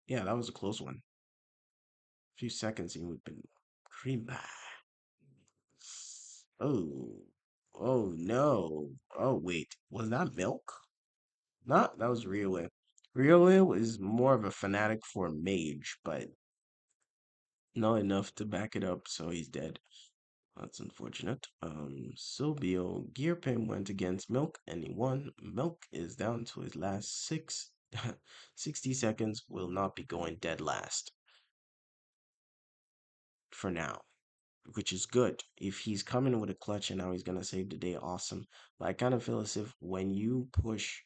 Yeah, that was a close one. A few seconds and we've been cream pie. Oh. Oh no. Oh wait. Was that milk? Nah, that was Rioe. Rioe is more of a fanatic for mage, but not enough to back it up, so he's dead. That's unfortunate. Silvio Gearpin went against Milk and he won. Milk is down to his last six. 60 seconds will not be going dead last for now, which is good. If he's coming with a clutch and now he's gonna save the day, awesome. But I kind of feel as if when you push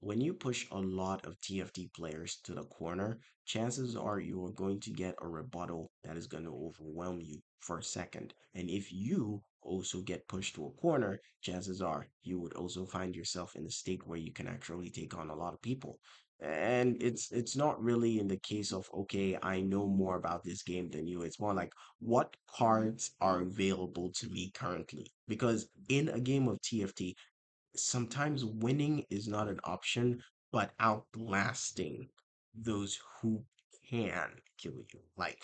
a lot of TFT players to the corner, chances are you are going to get a rebuttal that is going to overwhelm you for a second. And if you also get pushed to a corner, chances are you would also find yourself in a state where you can actually take on a lot of people. And it's not really in the case of okay, I know more about this game than you. It's more like what cards are available to me currently. Because in a game of TFT, sometimes winning is not an option, but outlasting those who can kill you. Like,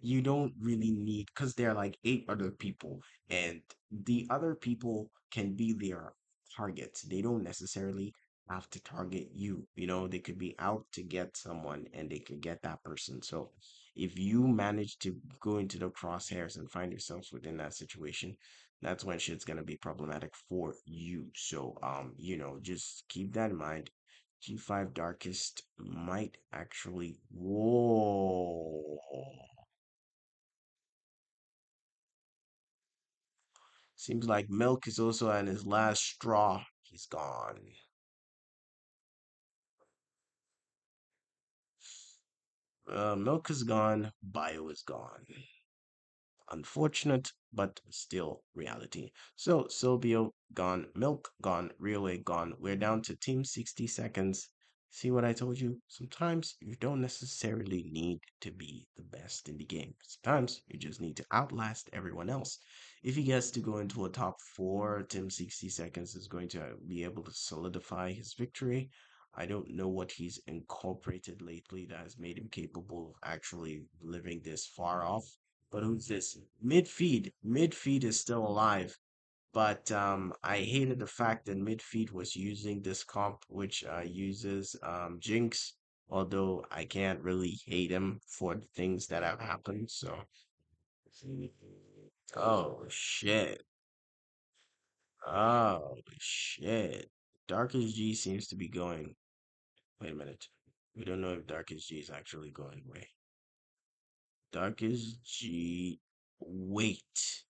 you don't really need, because there are like 8 other people, and the other people can be their targets. They don't necessarily have to target you. You know, they could be out to get someone and they could get that person. So if you manage to go into the crosshairs and find yourselves within that situation, that's when shit's gonna be problematic for you. So you know, just keep that in mind. G5 Darkest might actually whoa. Seems like Milk is also on his last straw. He's gone. Milk is gone. Bio is gone. Unfortunate, but still reality. So, Silvio gone, Milk gone, Relay gone. We're down to Team 60 seconds. See what I told you? Sometimes you don't necessarily need to be the best in the game. Sometimes you just need to outlast everyone else. If he gets to go into a top four, Team 60 seconds is going to be able to solidify his victory. I don't know what he's incorporated lately that has made him capable of actually living this far off. But who's this? Midfeed. Midfeed is still alive. But I hated the fact that Midfeed was using this comp, which uses Jinx. Although I can't really hate him for the things that have happened. So, oh shit. Oh shit. Darkest G seems to be going. Wait a minute. We don't know if Darkest G is actually going away. Darkest G. Wait.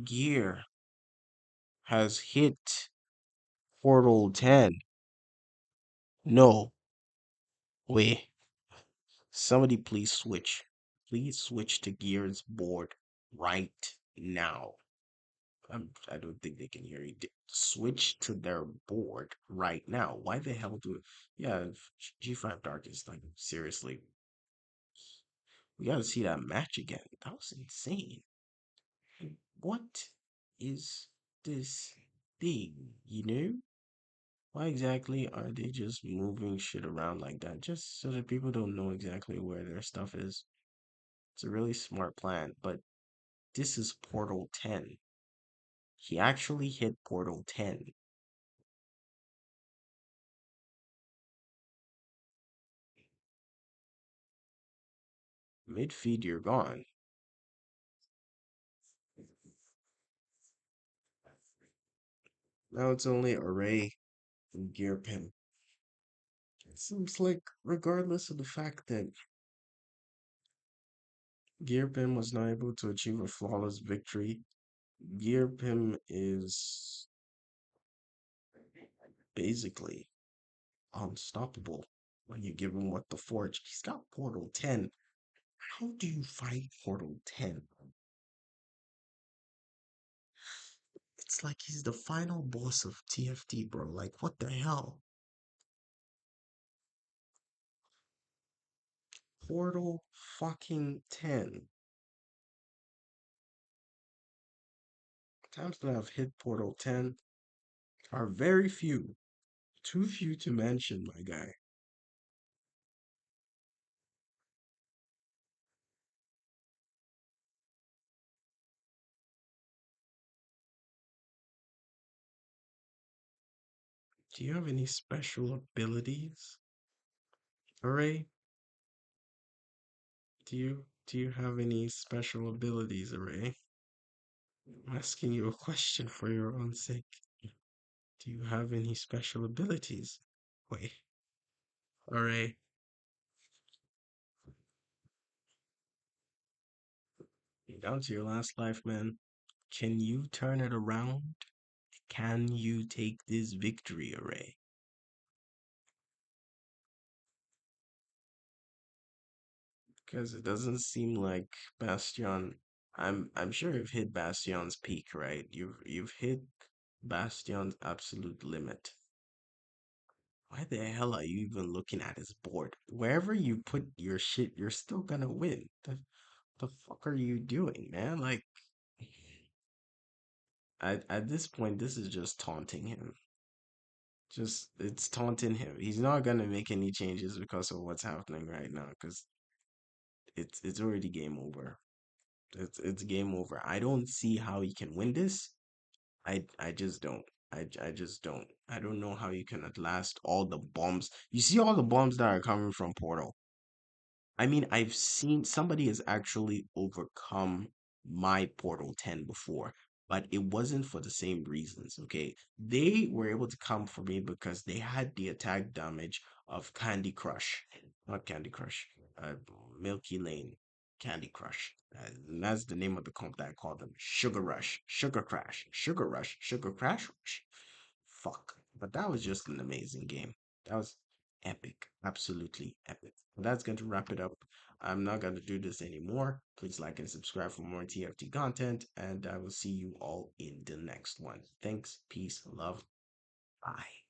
Gear has hit Portal 10. No, wait. Somebody please switch. Please switch to Gear's board right now. I don't think they can hear you. Switch to their board right now. Why the hell do it? Yeah, G5 Dark is like, seriously. We gotta see that match again. That was insane. Like, what is this thing, you know? Why exactly are they just moving shit around like that? Just so that people don't know exactly where their stuff is. It's a really smart plan, but this is Portal 10. He actually hit Portal 10. Mid-feed, you're gone. Now it's only Array and Gear Pim. It seems like, regardless of the fact that Gear Pim was not able to achieve a flawless victory, Gear Pim is basically unstoppable when you give him what the Forge. He's got Portal 10. How do you fight Portal 10? It's like he's the final boss of TFT, bro. Like, what the hell? Portal fucking 10. Times that I've hit Portal 10 are very few. Too few to mention, my guy. Do you have any special abilities, Array? Do you have any special abilities, Array? I'm asking you a question for your own sake. Do you have any special abilities? Wait, Array. You're down to your last life, man. Can you turn it around? Can you take this victory, Array? Because it doesn't seem like Bastion. I'm sure you've hit Bastion's peak, right? You've hit Bastion's absolute limit. Why the hell are you even looking at his board? Wherever you put your shit, you're still gonna win. The fuck are you doing, man? Like, at this point, this is just taunting him. Just it's taunting him. He's not gonna make any changes because of what's happening right now, because it's already game over. It's game over. I don't see how he can win this. I just don't. I just don't. I don't know how you can outlast all the bombs. You see all the bombs that are coming from Portal. I mean, I've seen somebody has actually overcome my Portal 10 before, but it wasn't for the same reasons, okay? They were able to come for me because they had the attack damage of Candy Crush. Not Candy Crush, uh, Milky Lane Candy Crush. And that's the name of the comp that I called them. Sugar Rush, Sugar Crash, Sugar Rush, Sugar Crash Rush. Fuck. But that was just an amazing game. That was epic. Absolutely epic. Well, that's going to wrap it up. I'm not going to do this anymore. Please like and subscribe for more TFT content, and I will see you all in the next one. Thanks, peace, love. Bye.